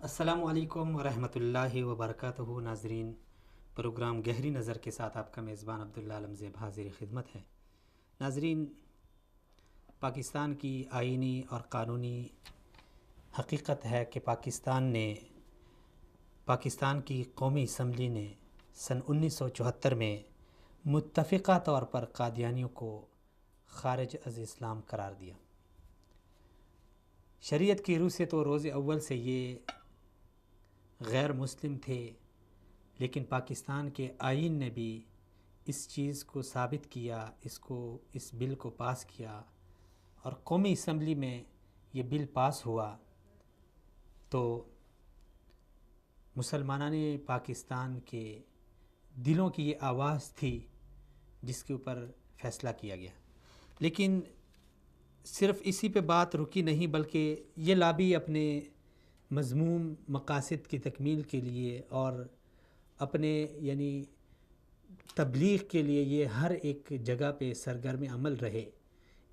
السلام علیکم ورحمۃ اللہ وبرکاتہ ناظرین، پروگرام گہری نظر کے ساتھ آپ کا میزبان عبداللہ عالم زیب حاضر خدمت ہے۔ ناظرین، پاکستان کی آئینی اور قانونی حقیقت ہے کہ پاکستان کی قومی اسمبلی نے سن 1974 میں متفقہ طور پر قادیانیوں کو خارج از اسلام قرار دیا۔ شریعت کی روح سے تو روز اول سے یہ غیر مسلم تھے، لیکن پاکستان کے آئین نے بھی اس چیز کو ثابت کیا، اس بل کو پاس کیا اور قومی اسمبلی میں یہ بل پاس ہوا تو مسلمانان پاکستان کے دلوں کی یہ آواز تھی جس کے اوپر فیصلہ کیا گیا۔ لیکن صرف اسی پہ بات رکی نہیں، بلکہ یہ لابی اپنے مذموم مقاصد کی تکمیل کے لیے اور اپنے تبلیغ کے لیے یہ ہر ایک جگہ پہ سرگرم عمل رہے۔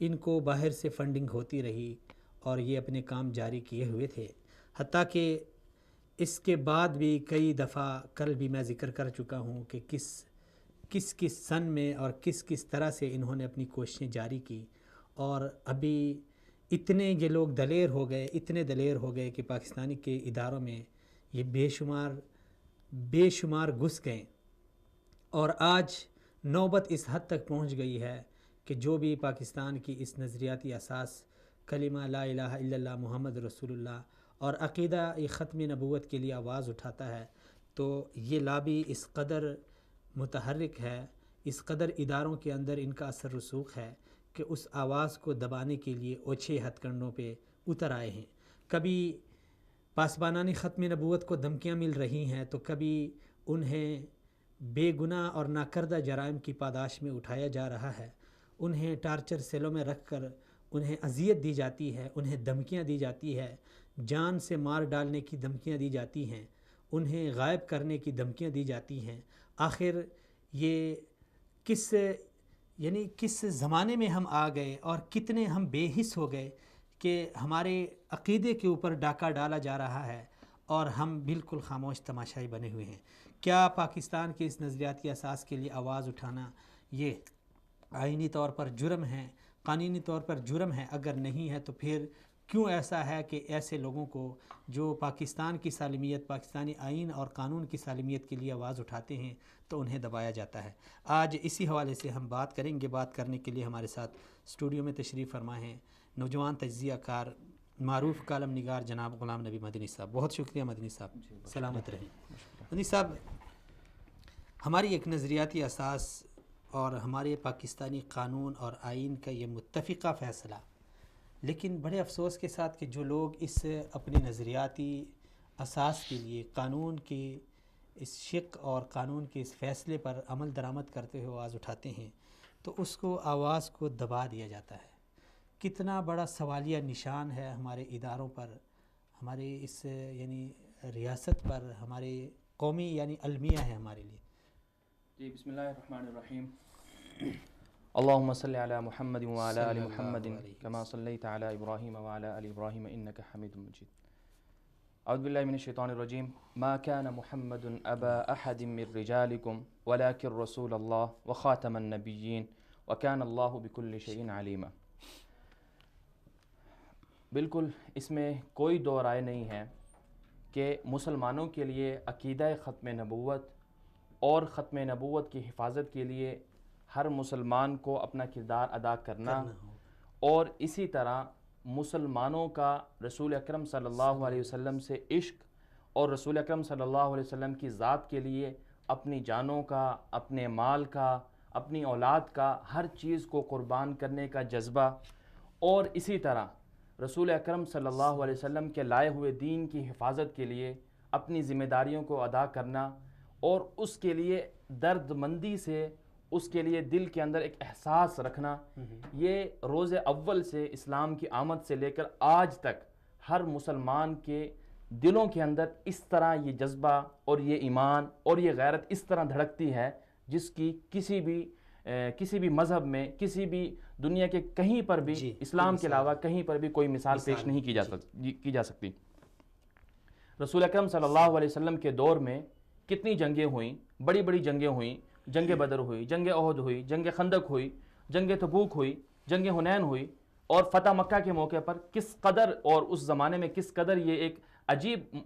ان کو باہر سے فنڈنگ ہوتی رہی اور یہ اپنے کام جاری کیے ہوئے تھے، حتیٰ کہ اس کے بعد بھی کئی دفعہ کل بھی میں ذکر کر چکا ہوں کہ کس سن میں اور کس طرح سے انہوں نے اپنی کوششیں جاری کی، اور ابھی اتنے یہ لوگ دلیر ہو گئے کہ پاکستانی کے اداروں میں یہ بے شمار گھس گئے، اور آج نوبت اس حد تک پہنچ گئی ہے کہ جو بھی پاکستان کی اس نظریاتی اساس کلمہ لا الہ الا اللہ محمد رسول اللہ اور عقیدہ ختم نبوت کے لیے آواز اٹھاتا ہے، تو یہ لابی اس قدر متحرک ہے، اس قدر اداروں کے اندر ان کا اثر رسوخ ہے کہ اس آواز کو دبانے کے لیے اوچھے ہتھ کنڈوں پہ اتر آئے ہیں۔ کبھی پاسبانانی ختم نبوت کو دھمکیاں مل رہی ہیں تو کبھی انہیں بے گناہ اور ناکردہ جرائم کی پاداش میں اٹھایا جا رہا ہے، انہیں ٹارچر سیلوں میں رکھ کر انہیں اذیت دی جاتی ہے، انہیں دھمکیاں دی جاتی ہے، جان سے مار ڈالنے کی دھمکیاں دی جاتی ہیں، انہیں غائب کرنے کی دھمکیاں دی جاتی ہیں۔ آخر یہ کس زمانے میں ہم آ گئے اور کتنے ہم بے حس ہو گئے کہ ہمارے عقیدے کے اوپر ڈاکہ ڈالا جا رہا ہے اور ہم بالکل خاموش تماشائی بنے ہوئے ہیں۔ کیا پاکستان کے اس نظریاتی اساس کے لیے آواز اٹھانا یہ آئینی طور پر جرم ہے، قانونی طور پر جرم ہے؟ اگر نہیں ہے تو پھر کیوں ایسا ہے کہ ایسے لوگوں کو جو پاکستان کی سالمیت، پاکستانی آئین اور قانون کی سالمیت کے لیے آواز اٹھاتے ہیں تو انہیں دبایا جاتا ہے؟ آج اسی حوالے سے ہم بات کریں گے۔ بات کرنے کے لیے ہمارے ساتھ اسٹوڈیو میں تشریف فرما ہیں نوجوان تجزیہ کار، معروف کالم نگار جناب غلام نبی مدنی صاحب۔ بہت شکریہ مدنی صاحب، سلامت رہیں۔ مدنی صاحب، ہماری ایک نظریاتی اساس اور ہمارے پاکستانی قانون اور آئین کا یہ متفقہ فیصلہ، لیکن بڑے افسوس کے ساتھ کہ جو لوگ اس اپنے نظریاتی اساس کے لیے قانون کے اس شق اور قانون کے اس فیصلے پر عمل درآمد کرتے ہوئے آواز اٹھاتے ہیں تو اس کو آواز کو دبا دیا جاتا ہے۔ کتنا بڑا سوالیہ نشان ہے ہمارے اداروں پر، ہمارے اس ریاست پر، ہمارے قومی المیہ ہے ہمارے لیے۔ جی، بسم اللہ الرحمن الرحیم۔ اللہم صلی علی محمد وعلی آل محمد کما صلیت علی ابراہیم وعلی آل ابراہیم انک حمید مجید۔ اعوذ باللہ من الشیطان الرجیم۔ ما کان محمد ابا احد من رجالکم ولکن رسول اللہ وخاتم النبیین وکان اللہ بکل شیء علیما۔ بالکل اس میں کوئی دو رائے نہیں ہے کہ مسلمانوں کے لیے عقیدہ ختم نبوت اور ختم نبوت کی حفاظت کے لیے ہر مسلمان کو اپنا کردار ادا کرنا اور اسی طرح مسلمانوں کا رسول اکرم صلی اللہ علیہ وسلم سے عشق اور رسول اکرم صلی اللہ علیہ وسلم کی ذات کے لیے اپنی جانوں کا، اپنے مال کا، اپنی اولاد کا، ہر چیز کو قربان کرنے کا جذبہ، اور اسی طرح رسول اکرم صلی اللہ علیہ وسلم کے لائے ہوئے دین کی حفاظت کے لیے اپنی ذمہ داریوں کو ادا کرنا اور اس کے لیے درد مندی سے اس کے لیے دل کے اندر ایک احساس رکھنا، یہ روز اول سے اسلام کی آمد سے لے کر آج تک ہر مسلمان کے دلوں کے اندر اس طرح یہ جذبہ اور یہ ایمان اور یہ غیرت اس طرح دھڑکتی ہے جس کی کسی بھی مذہب میں، کسی بھی دنیا کے کہیں پر بھی، اسلام کے علاوہ کہیں پر بھی کوئی مثال پیش نہیں کی جا سکتی۔ رسول اکرم صلی اللہ علیہ وسلم کے دور میں کتنی جنگیں ہوئیں، بڑی بڑی جنگیں ہوئیں، جنگ بدر ہوئی، جنگ احد ہوئی، جنگ خندق ہوئی، جنگ تبوک ہوئی، جنگ حنین ہوئی، اور فتح مکہ کے موقع پر کس قدر، اور اس زمانے میں کس قدر یہ ایک عجیب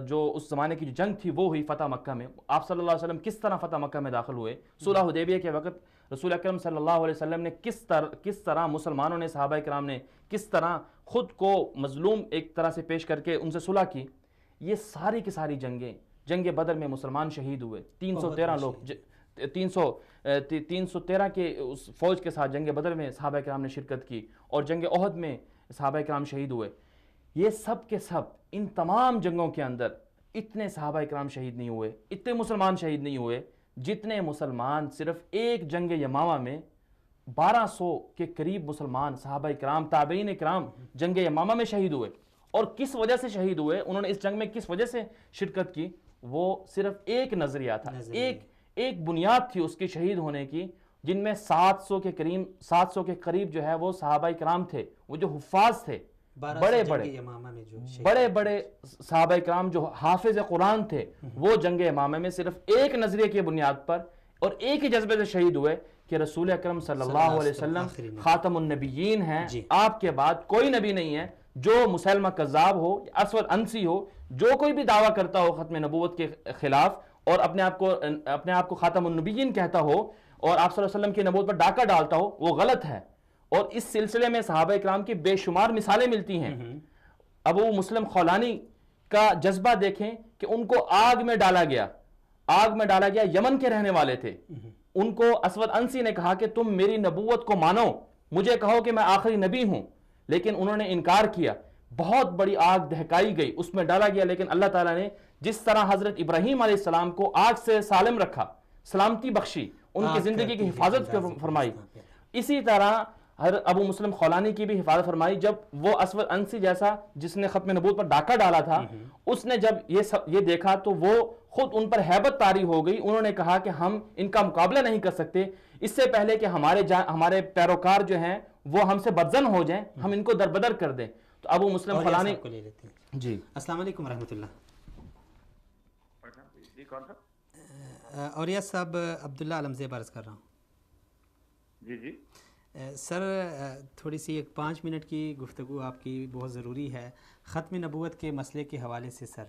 جو اس زمانے کی جو جنگ تھی وہ ہوئی فتح مکہ میں. آپ صلی اللہ علیہ وسلم کس طرح فتح مکہ میں داخل ہوئے. صلح حدیبیہ کے وقت رسول اکرم صلی اللہ علیہ وسلم نے کس طرح مسلمانوں نے، صحابہ کرام نے کس طرح خود کو مظلوم ایک طرح سے پیش کر کے ان سے صلح کی. یہ ساری کی ساری جنگیں، جنگ بدر میں مسلمان شہید ہوئے، 313 لوگ، 313 کے اس فوج کے ساتھ جنگ بدر میں صحابہ کرام نے شرکت کی، اور جنگ احد میں صحابہ کرام شہید ہوئے. یہ سب کے سب ان تمام جنگوں کے اندر اتنے صحابہ کرام شہید نہیں ہوئے، اتنے مسلمان شہید نہیں ہوئے جتنے مسلمان صرف ایک جنگ یمامہ میں 1200 کے قریب مسلمان صحابہ کرام، تابعین کرام جنگ یمامہ میں شہید ہوئے. اور کس وجہ سے شہید ہوئے، انہوں نے اس جنگ میں کس وجہ سے شرکت کی؟ وہ صرف ایک نظریہ تھا، ایک بنیاد تھی اس کے شہید ہونے کی، جن میں 700 کے قریب جو ہے وہ صحابہ کرام تھے، وہ جو حفاظ تھے، بڑے بڑے صحابہ کرام جو حافظ قرآن تھے، وہ جنگ یمامہ میں صرف ایک نظریے کی بنیاد پر اور ایک ہی جذبے سے شہید ہوئے کہ رسول اکرم صلی اللہ علیہ وسلم خاتم النبیین ہیں، آپ کے بعد کوئی نبی نہیں ہے. جو مسلمہ کذاب ہو، اسود انسی ہو، جو کوئی بھی دعویٰ کرتا ہو ختم نبوت کے خلاف اور اپنے آپ کو خاتم النبیین کہتا ہو اور آپ صلی اللہ علیہ وسلم کی نبوت پر ڈاکہ ڈالتا ہو، وہ غلط ہے. اور اس سلسلے میں صحابہ اکرام کی بے شمار مثالیں ملتی ہیں. ابو مسلم خولانی کا جذبہ دیکھیں کہ ان کو آگ میں ڈالا گیا، یمن کے رہنے والے تھے. ان کو اسود انسی نے کہا کہ تم میری نبوت کو مانو، مجھے کہو کہ میں آخری نبی ہوں، لیکن انہوں نے انکار کیا. بہت بڑی آگ دہکائی گئی، اس میں ڈالا گیا، لیکن اللہ تعالیٰ نے جس طرح حضرت ابراہیم علیہ السلام کو آگ سے سالم رکھا، سلامتی بخشی، ان کی زندگی کی حفاظت فرمائی، اسی طرح ابو مسلم خولانی کی بھی حفاظت فرمائی. جب وہ اسود انسی جیسا جس نے ختم نبوت پر ڈاکہ ڈالا تھا، اس نے جب یہ دیکھا تو وہ خود ان پر ہیبت طاری ہو گئی. انہوں نے کہا کہ ہم ان کا مقابلہ نہیں کر سکتے، اس سے پہلے کہ ہمارے پیروکار جو ہیں وہ ہم سے بدزن ہو جائیں، ہم ان کو دربدر کر دیں. تو ابو مسلم خولانی کو لے لیتے ہیں. جی السلام علیکم ورحمۃ اللہ. جی کون صاحب؟ اوریہ صاحب، عبداللہ علمزیب عرض کر رہا ہوں. جی سر، تھوڑی سی 5 منٹ کی گفتگو آپ کی بہت ضروری ہے ختم نبوت کے مسئلے کے حوالے سے. سر،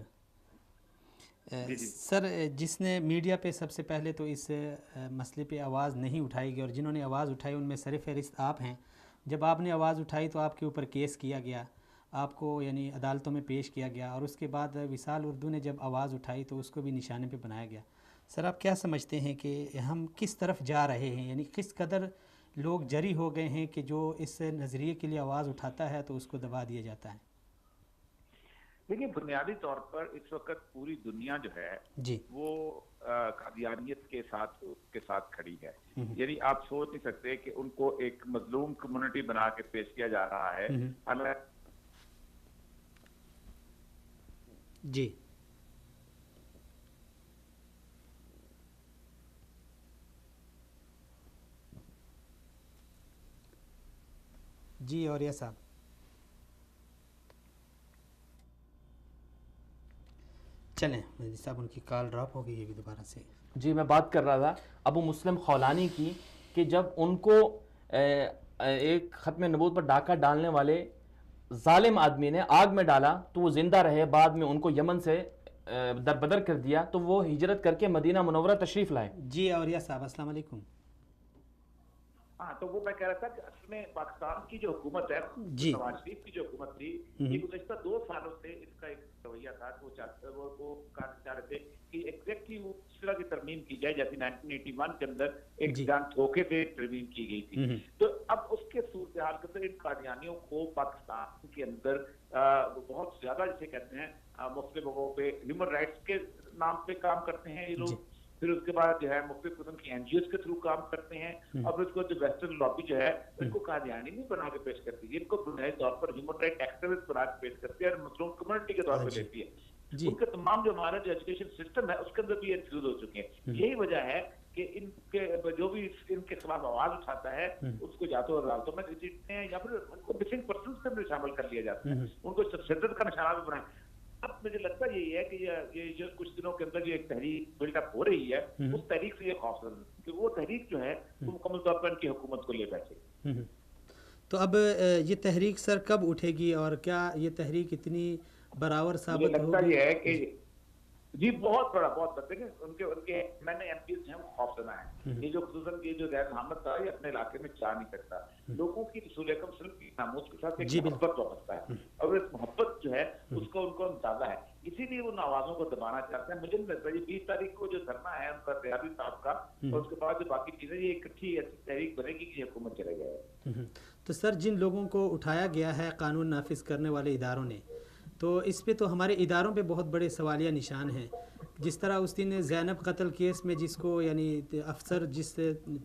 جس نے میڈیا پہ سب سے پہلے تو اس مسئلے پہ آواز نہیں اٹھائی گئی، اور جنہوں نے آواز اٹھائی ان میں سر فہرست آپ ہیں. جب آپ نے آواز اٹھائی تو آپ کے اوپر کیس کیا گیا، آپ کو یعنی عدالتوں میں پیش کیا گیا، اور اس کے بعد وصال اردو نے جب آواز اٹھائی تو اس کو بھی نشانے پہ بنایا گیا. سر، آپ کیا سمجھتے ہیں کہ ہم کس طرف جا رہے ہیں؟ یعنی کس قدر لوگ جری ہو گئے ہیں کہ جو اس نظریے کے لیے آواز اٹھاتا ہے تو اس کو دبا دیا جاتا ہے؟ دیکھیے، بنیادی طور پر اس وقت پوری دنیا جو ہے جی وہ قادیانیت کے ساتھ کھڑی ہے. یعنی آپ سوچ نہیں سکتے کہ ان کو ایک مظلوم کمیونٹی بنا کے پیش کیا جا رہا ہے. جی جی اوریہ صاحب. چلیں مجھے صاحب، ان کی کال ڈراپ ہو گئی ہے دوبارہ سے. جی میں بات کر رہا تھا ابو مسلم خولانی کی کہ جب ان کو ایک ختم نبوت پر ڈاکہ ڈالنے والے ظالم آدمی نے آگ میں ڈالا تو وہ زندہ رہے، بعد میں ان کو یمن سے دربدر کر دیا تو وہ ہجرت کر کے مدینہ منورہ تشریف لائے. جی اوریہ صاحب، السلام علیکم. ہاں، تو وہ میں کہہ رہا تھا کہ اصل میں پاکستان کی جو حکومت ہے، جی نواز شریف کی جو حکومت تھی، یہ گزشتہ 2 سالوں سے اس کا ایک رویہ تھا کہ وہ چاہ رہے تھے کہ ایگزیکٹلی وہ اس طرح کی ترمیم کی جائے جیسے 1981 کے اندر ایک جان دھوکے سے ترمیم کی گئی تھی. تو اب اس کے صورتحال کے اندر ان قادیانیوں کو پاکستان کے اندر بہت زیادہ جسے کہتے ہیں مختلف لوگوں پہ ہیومن رائٹس کے نام پہ کام کرتے ہیں یہ لوگ. پھر اس کے بعد جو ہے مختلف قسم کی این جی اوز کے تھرو کام کرتے ہیں، اور پھر اس کو جو ویسٹرن لابی جو ہے ان کو قادیانی نہیں بنا کے پیش کرتی ہے، ان کو بنیادی طور پر ہیومن رائٹ ایکٹیوسٹ بنا کے پیش کرتی ہے اور مظلوم کمیونٹی کے طور پہ لیتی ہے. ان کا تمام جو ہمارا جو ایجوکیشن سسٹم ہے اس کے اندر بھی انفیوز ہو چکے ہیں. یہی وجہ ہے کہ ان کے جو بھی ان کے خلاف آواز اٹھاتا ہے اس کو یا تو عدالتوں میں گھسیٹتے ہیں یا پھر ان کو مسنگ پرسنس کے اندر شامل کر لیا جاتا ہے، ان کو شدت کا نشانہ بھی بنایا. اب مجھے لگتا یہی ہے کہ یہ جو کچھ دنوں کے اندر جو ایک تحریک بلڈ اپ ہو رہی ہے اس تحریک سے یہ خوف کہ وہ تحریک جو ہے وہ مکمل طور پر ان کی حکومت کو لے بیٹھے. تو اب یہ تحریک سر کب اٹھے گی اور کیا یہ تحریک اتنی براور ثابت ہوگی؟ مجھے لگتا یہ ہے کہ جی بہت بڑا دیکھیں ان کے میں نے ایم پیز ہیں وہ خوف زدہ ہیں. یہ جو خصوصاً یہ جو غیر محمد تھا یہ اپنے علاقے میں چاہ نہیں سکتا. لوگوں کی رسول اکرم صلی اللہ علیہ وسلم کی ناموس کے ساتھ ایک محبت وابستہ ہے اور اس محبت جو ہے اس کو ان کو اندازہ ہے, اسی لیے وہ آوازوں کو دبانا چاہتے ہیں. مجھے نہیں لگتا یہ 20 تاریخ کو جو دھرنا ہے ان کا ریاضی صاحب کا اور اس کے بعد جو باقی چیزیں یہ اکٹھی ایسی تحریک بنے گی کہ حکومت چلے گئے. تو سر جن لوگوں کو اٹھایا گیا ہے قانون نافذ کرنے والے اداروں نے, تو اس پہ تو ہمارے اداروں پہ بہت بڑے سوالیہ نشان ہیں. جس طرح اس دن زینب قتل کیس میں جس کو یعنی افسر جس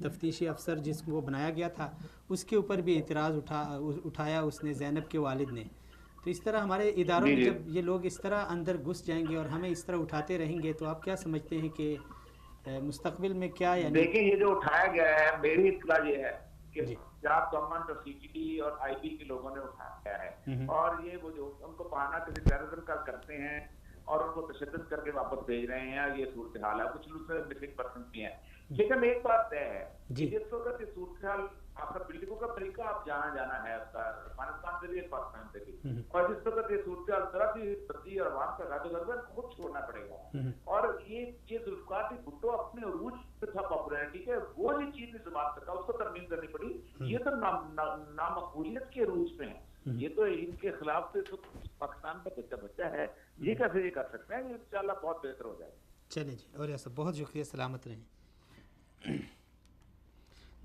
تفتیشی افسر جس کو بنایا گیا تھا اس کے اوپر بھی اعتراض اٹھایا اس نے, زینب کے والد نے. تو اس طرح ہمارے اداروں میں جب یہ لوگ اس طرح اندر گھس جائیں گے اور ہمیں اس طرح اٹھاتے رہیں گے تو آپ کیا سمجھتے ہیں کہ مستقبل میں کیا یعنی؟ دیکھیں یہ جو اٹھایا گیا ہے میری اطلاع یہ ہے کہ پنجاب گورنمنٹ اور سی ٹی ڈی اور آئی بی کے لوگوں نے اٹھایا ہے اور یہ وہ جو ان کو بہانہ کسی ٹیررزم کا کرتے ہیں اور ان کو تشدد کر کے واپس بھیج رہے ہیں. یہ صورتحال ہے, کچھ لوگ مسنگ پرسن بھی ہیں. لیکن ایک بات طے ہے جس وقت یہ صورتحال آپ کا بلڈنگوں کا طریقہ آپ جانا ہے اس کا افغانستان سے بھی ایک پاکستان سے بھی, اور جس وقت یہ صورتحال طرح کی بدی اور عوام کا راج و غربہ خود چھوڑنا پڑے گا. اور یہ ذوالفقار بھٹو اپنے عروج پہ تھا پاپولرٹی کے, وہ یہ چیز نہیں زبان سکا, اس کو ترمیم کرنی پڑی. یہ تو نامقبولیت کے عروج پہ ہیں. یہ تو ان کے خلاف سے پاکستان کا بچہ ہے, یہ کیسے یہ کر سکتے ہیں؟ انشاءاللہ بہت بہتر ہو جائے. چلیں جی, اور ایسا بہت شکریہ, سلامت رہیں.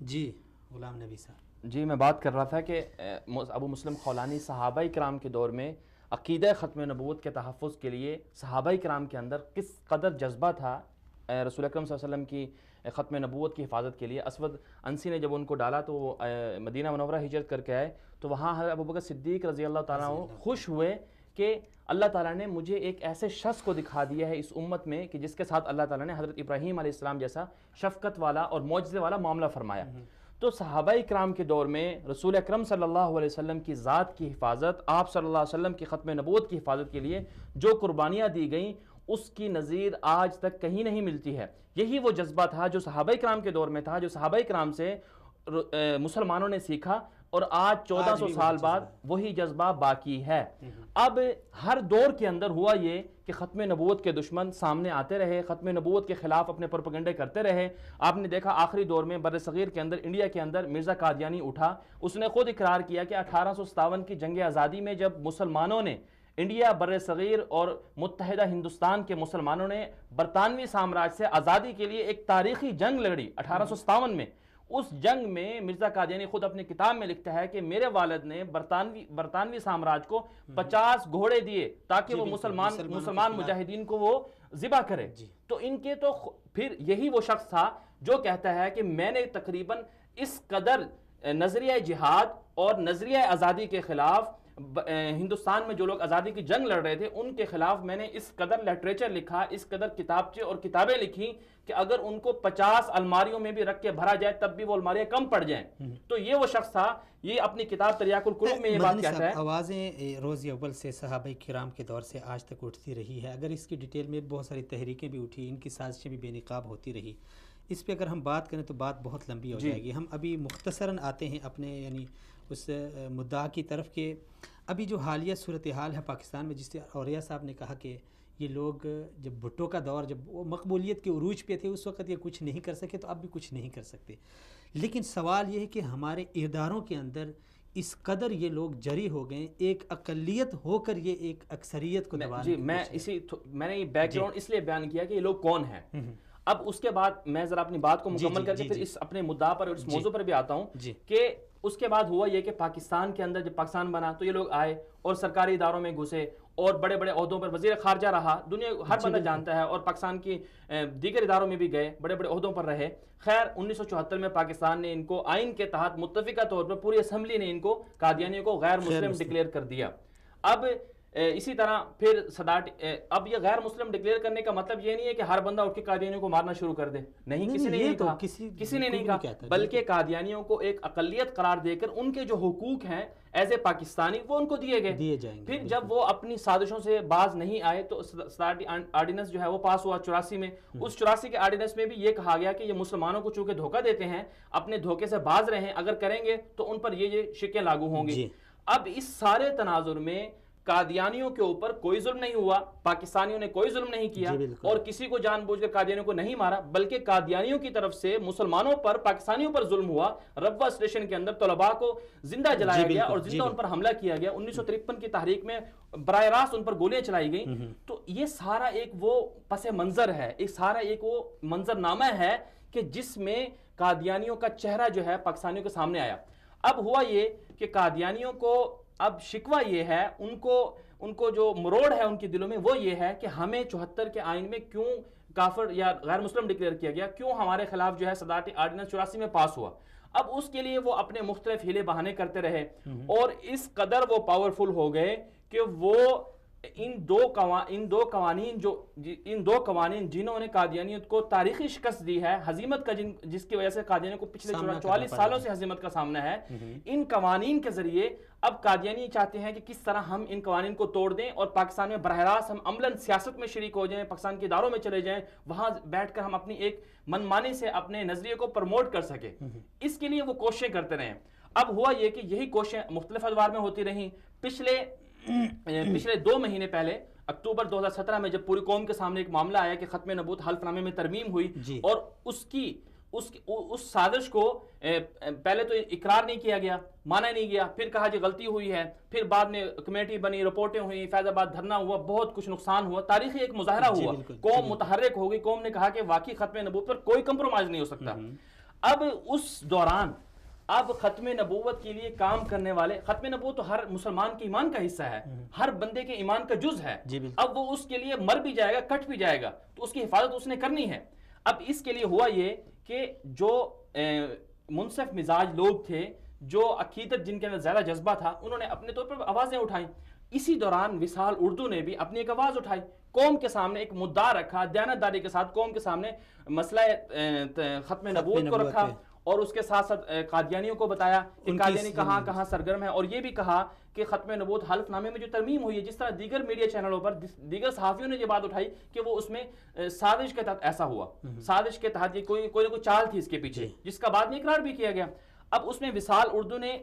جی غلام نبی صاحب. جی میں بات کر رہا تھا کہ ابو مسلم خولانی صحابہ کرام کے دور میں عقیدہ ختم نبوت کے تحفظ کے لیے صحابہ کرام کے اندر کس قدر جذبہ تھا رسول اکرم صلی اللہ علیہ وسلم کی ختم نبوت کی حفاظت کے لیے. اسود انسی نے جب ان کو ڈالا تو وہ مدینہ منورہ ہجرت کر کے آئے تو وہاں حضرت ابوبکر صدیق رضی اللہ تعالیٰ عنہ خوش ہوئے کہ اللہ تعالیٰ نے مجھے ایک ایسے شخص کو دکھا دیا ہے اس امت میں کہ جس کے ساتھ اللہ تعالیٰ نے حضرت ابراہیم علیہ السلام جیسا شفقت والا اور معجزے والا معاملہ فرمایا. تو صحابہ کرام کے دور میں رسول اکرم صلی اللہ علیہ وسلم کی ذات کی حفاظت, آپ صلی اللہ علیہ وسلم کی ختم نبوت کی حفاظت کے لیے جو قربانیاں دی گئیں اس کی نظیر آج تک کہیں نہیں ملتی ہے. یہی وہ جذبہ تھا جو صحابہ کرام کے دور میں تھا, جو صحابہ کرام سے مسلمانوں نے سیکھا, اور آج 1400 سال بعد وہی جذبہ باقی ہے. اب ہر دور کے اندر ہوا یہ کہ ختم نبوت کے دشمن سامنے آتے رہے, ختم نبوت کے خلاف اپنے پروپیگنڈے کرتے رہے. آپ نے دیکھا آخری دور میں بر صغیر کے اندر, انڈیا کے اندر مرزا قادیانی اٹھا, اس نے خود اقرار کیا کہ 1857 کی جنگ آزادی میں جب مسلمانوں نے انڈیا, بر صغیر اور متحدہ ہندوستان کے مسلمانوں نے برطانوی سامراج سے آزادی کے لیے ایک تاریخی جنگ لڑی 1857 میں, اس جنگ میں مرزا قادیانی خود اپنی کتاب میں لکھتا ہے کہ میرے والد نے برطانوی سامراج کو 50 گھوڑے دیے تاکہ وہ مسلمان مجاہدین کو وہ ذبح کرے. تو ان کے تو پھر یہی وہ شخص تھا جو کہتا ہے کہ میں نے تقریباً اس قدر نظریہ جہاد اور نظریہ آزادی کے خلاف, ہندوستان میں جو لوگ آزادی کی جنگ لڑ رہے تھے ان کے خلاف میں نے اس قدر لٹریچر لکھا, اس قدر کتابچے اور کتابیں لکھی کہ اگر ان کو 50 الماریوں میں بھی رکھ کے بھرا جائے تب بھی وہ الماریاں کم پڑ جائیں. تو یہ وہ شخص تھا, یہ اپنی کتاب تریاق القلوب میں یہ بات کہتا ہے. آوازیں روز اول سے صحابہ کرام کے دور سے آج تک اٹھتی رہی ہے. اگر اس کی ڈیٹیل میں بہت ساری تحریکیں بھی اٹھی, ان کی سازشیں بھی بے نقاب ہوتی رہی. اس پہ اگر ہم بات کریں تو بات بہت لمبی ہو جائے گی. ہم ابھی مختصراً آتے ہیں اپنے یعنی اس مدعا کی طرف کہ ابھی جو حالیہ صورتحال ہے پاکستان میں, جس سے اوریہ صاحب نے کہا کہ یہ لوگ جب بھٹو کا دور, جب وہ مقبولیت کے عروج پہ تھے اس وقت یہ کچھ نہیں کر سکے, تو اب بھی کچھ نہیں کر سکتے. لیکن سوال یہ ہے کہ ہمارے اداروں کے اندر اس قدر یہ لوگ جری ہو گئے, ایک اقلیت ہو کر یہ ایک اکثریت کو دبانے. جی میں نے یہ بیک گراؤنڈ اس لیے بیان کیا کہ یہ لوگ کون ہیں. اب اس کے بعد میں ذرا اپنی بات کو مکمل کر کے پھر اس اپنے مدعا پر اور اس موضوع پر بھی آتا ہوں کہ اس کے بعد ہوا یہ کہ پاکستان کے اندر جب پاکستان بنا تو یہ لوگ آئے اور سرکاری اداروں میں گھسے اور بڑے بڑے عہدوں پر وزیر خارجہ رہا, دنیا ہر بندہ جانتا ہے, اور پاکستان کی دیگر اداروں میں بھی گئے, بڑے بڑے عہدوں پر رہے. خیر 1974 میں پاکستان نے ان کو آئین کے تحت متفقہ طور پر پوری اسمبلی نے ان کو قادیانیوں کو غیر مسلم ڈکلیئر کر دیا. اب اسی طرح پھر اب یہ غیر مسلم ڈکلیئر کرنے کا مطلب یہ نہیں ہے کہ ہر بندہ اٹھ کے قادیانیوں کو مارنا شروع کر دے، نہیں، کسی نے نہیں کہا، کسی نے نہیں کہا، بلکہ قادیانیوں کو ایک اقلیت قرار دے کر ان کے جو حقوق ہیں ایز اے پاکستانی وہ ان کو دیے گئے. پھر جب وہ اپنی سازشوں سے باز نہیں آئے تو صدارتی آرڈیننس جو ہے وہ پاس ہوا 84 میں. اس 84 کے آرڈیننس میں بھی یہ کہا گیا کہ یہ مسلمانوں کو چونکہ دھوکہ دیتے ہیں اپنے دھوکے سے باز رہیں، اگر کریں گے تو ان پر یہ شکیں لاگو ہوں گی. اب اس سارے تناظر میں قادیانیوں کے اوپر کوئی ظلم نہیں ہوا، پاکستانیوں نے کوئی ظلم نہیں کیا اور کسی کو جان بوجھ کر قادیانیوں کو نہیں مارا، بلکہ قادیانیوں کی طرف سے مسلمانوں پر، پاکستانیوں پر ظلم ہوا. ربوہ اسٹیشن کے اندر طلباء کو زندہ جلایا گیا اور زندہ ان پر حملہ کیا گیا. 1953 کی تحریک میں براہ راست ان پر گولیاں چلائی گئیں. تو یہ سارا ایک وہ پس منظر ہے، ایک سارا ایک وہ منظرنامہ ہے کہ جس میں قادیانیوں کا چہرہ جو ہے پاکستانیوں کے سامنے آیا. اب ہوا یہ کہ قادیانیوں کو اب شکوہ یہ ہے، ان کو جو مروڑ ہے ان کے دلوں میں وہ یہ ہے کہ ہمیں 74 کے آئین میں کیوں کافر یا غیر مسلم ڈکلیئر کیا گیا، کیوں ہمارے خلاف جو ہے صدارتی آرڈیننس 84 میں پاس ہوا. اب اس کے لیے وہ اپنے مختلف ہیلے بہانے کرتے رہے اور اس قدر وہ پاورفل ہو گئے کہ وہ ان دو قوانین جنہوں نے قادیانیت کو تاریخی شکست دی ہے، ہزیمت کا جس کی وجہ سے قادیانیوں کو پچھلے 44 سالوں سے ہزیمت کا سامنا ہے، ان قوانین کے ذریعے اب قادیانی چاہتے ہیں کہ کس طرح ہم ان قوانین کو توڑ دیں اور پاکستان میں براہ راست ہم عملاً سیاست میں شریک ہو جائیں، پاکستان کے اداروں میں چلے جائیں، وہاں بیٹھ کر ہم اپنی ایک منمانی سے اپنے نظریے کو پروموٹ کر سکیں. اس کے لیے وہ کوششیں کرتے رہے. اب ہوا یہ کہ یہی کوششیں مختلف ادوار میں ہوتی رہیں. پچھلے 2 مہینے پہلے اکتوبر 2017 میں جب پوری قوم کے سامنے ایک معاملہ آیا کہ ختم نبوت حلف نامے میں ترمیم ہوئی اور اس سازش کو پہلے تو اقرار نہیں کیا گیا، مانا نہیں گیا، پھر کہا جی غلطی ہوئی ہے، پھر بعد میں کمیٹی بنی، رپورٹیں ہوئی، فیض آباد دھرنا ہوا، بہت کچھ نقصان ہوا، تاریخی ایک مظاہرہ ہوا، قوم متحرک ہو گئی، قوم نے کہا کہ واقعی ختم نبوت پر کوئی کمپرومائز نہیں ہو سکتا. اب اس دوران اب ختم نبوت کے لیے کام کرنے والے، ختم نبوت تو ہر مسلمان کے ایمان کا حصہ ہے، ہر بندے کے ایمان کا جز ہے. اب وہ اس کے لیے مر بھی جائے گا، کٹ بھی جائے گا، تو اس کی حفاظت اس نے کرنی ہے. اب اس کے لیے ہوا یہ کہ جو منصف مزاج لوگ تھے، جو عقیدت جن کے اندر زیادہ جذبہ تھا، انہوں نے اپنے طور پر آوازیں اٹھائیں. اسی دوران وصال اردو نے بھی اپنی ایک آواز اٹھائی، قوم کے سامنے ایک مدعا رکھا، دیانتداری کے ساتھ قوم کے سامنے مسئلہ ختم نبوت کو رکھا اور اس کے ساتھ ساتھ قادیانیوں کو بتایا کہ قادیانی کہاں کہاں سرگرم ہے، اور یہ بھی کہا کہ ختم نبوت حلف نامے میں جو ترمیم ہوئی ہے، جس طرح دیگر میڈیا چینلوں پر دیگر صحافیوں نے یہ بات اٹھائی کہ وہ اس میں سازش کے تحت ایسا ہوا، سازش کے تحت یہ کوئی نہ کوئی چال تھی اس کے پیچھے، جس کا بعد میں اقرار بھی کیا گیا. اب اس میں وصال اردو نے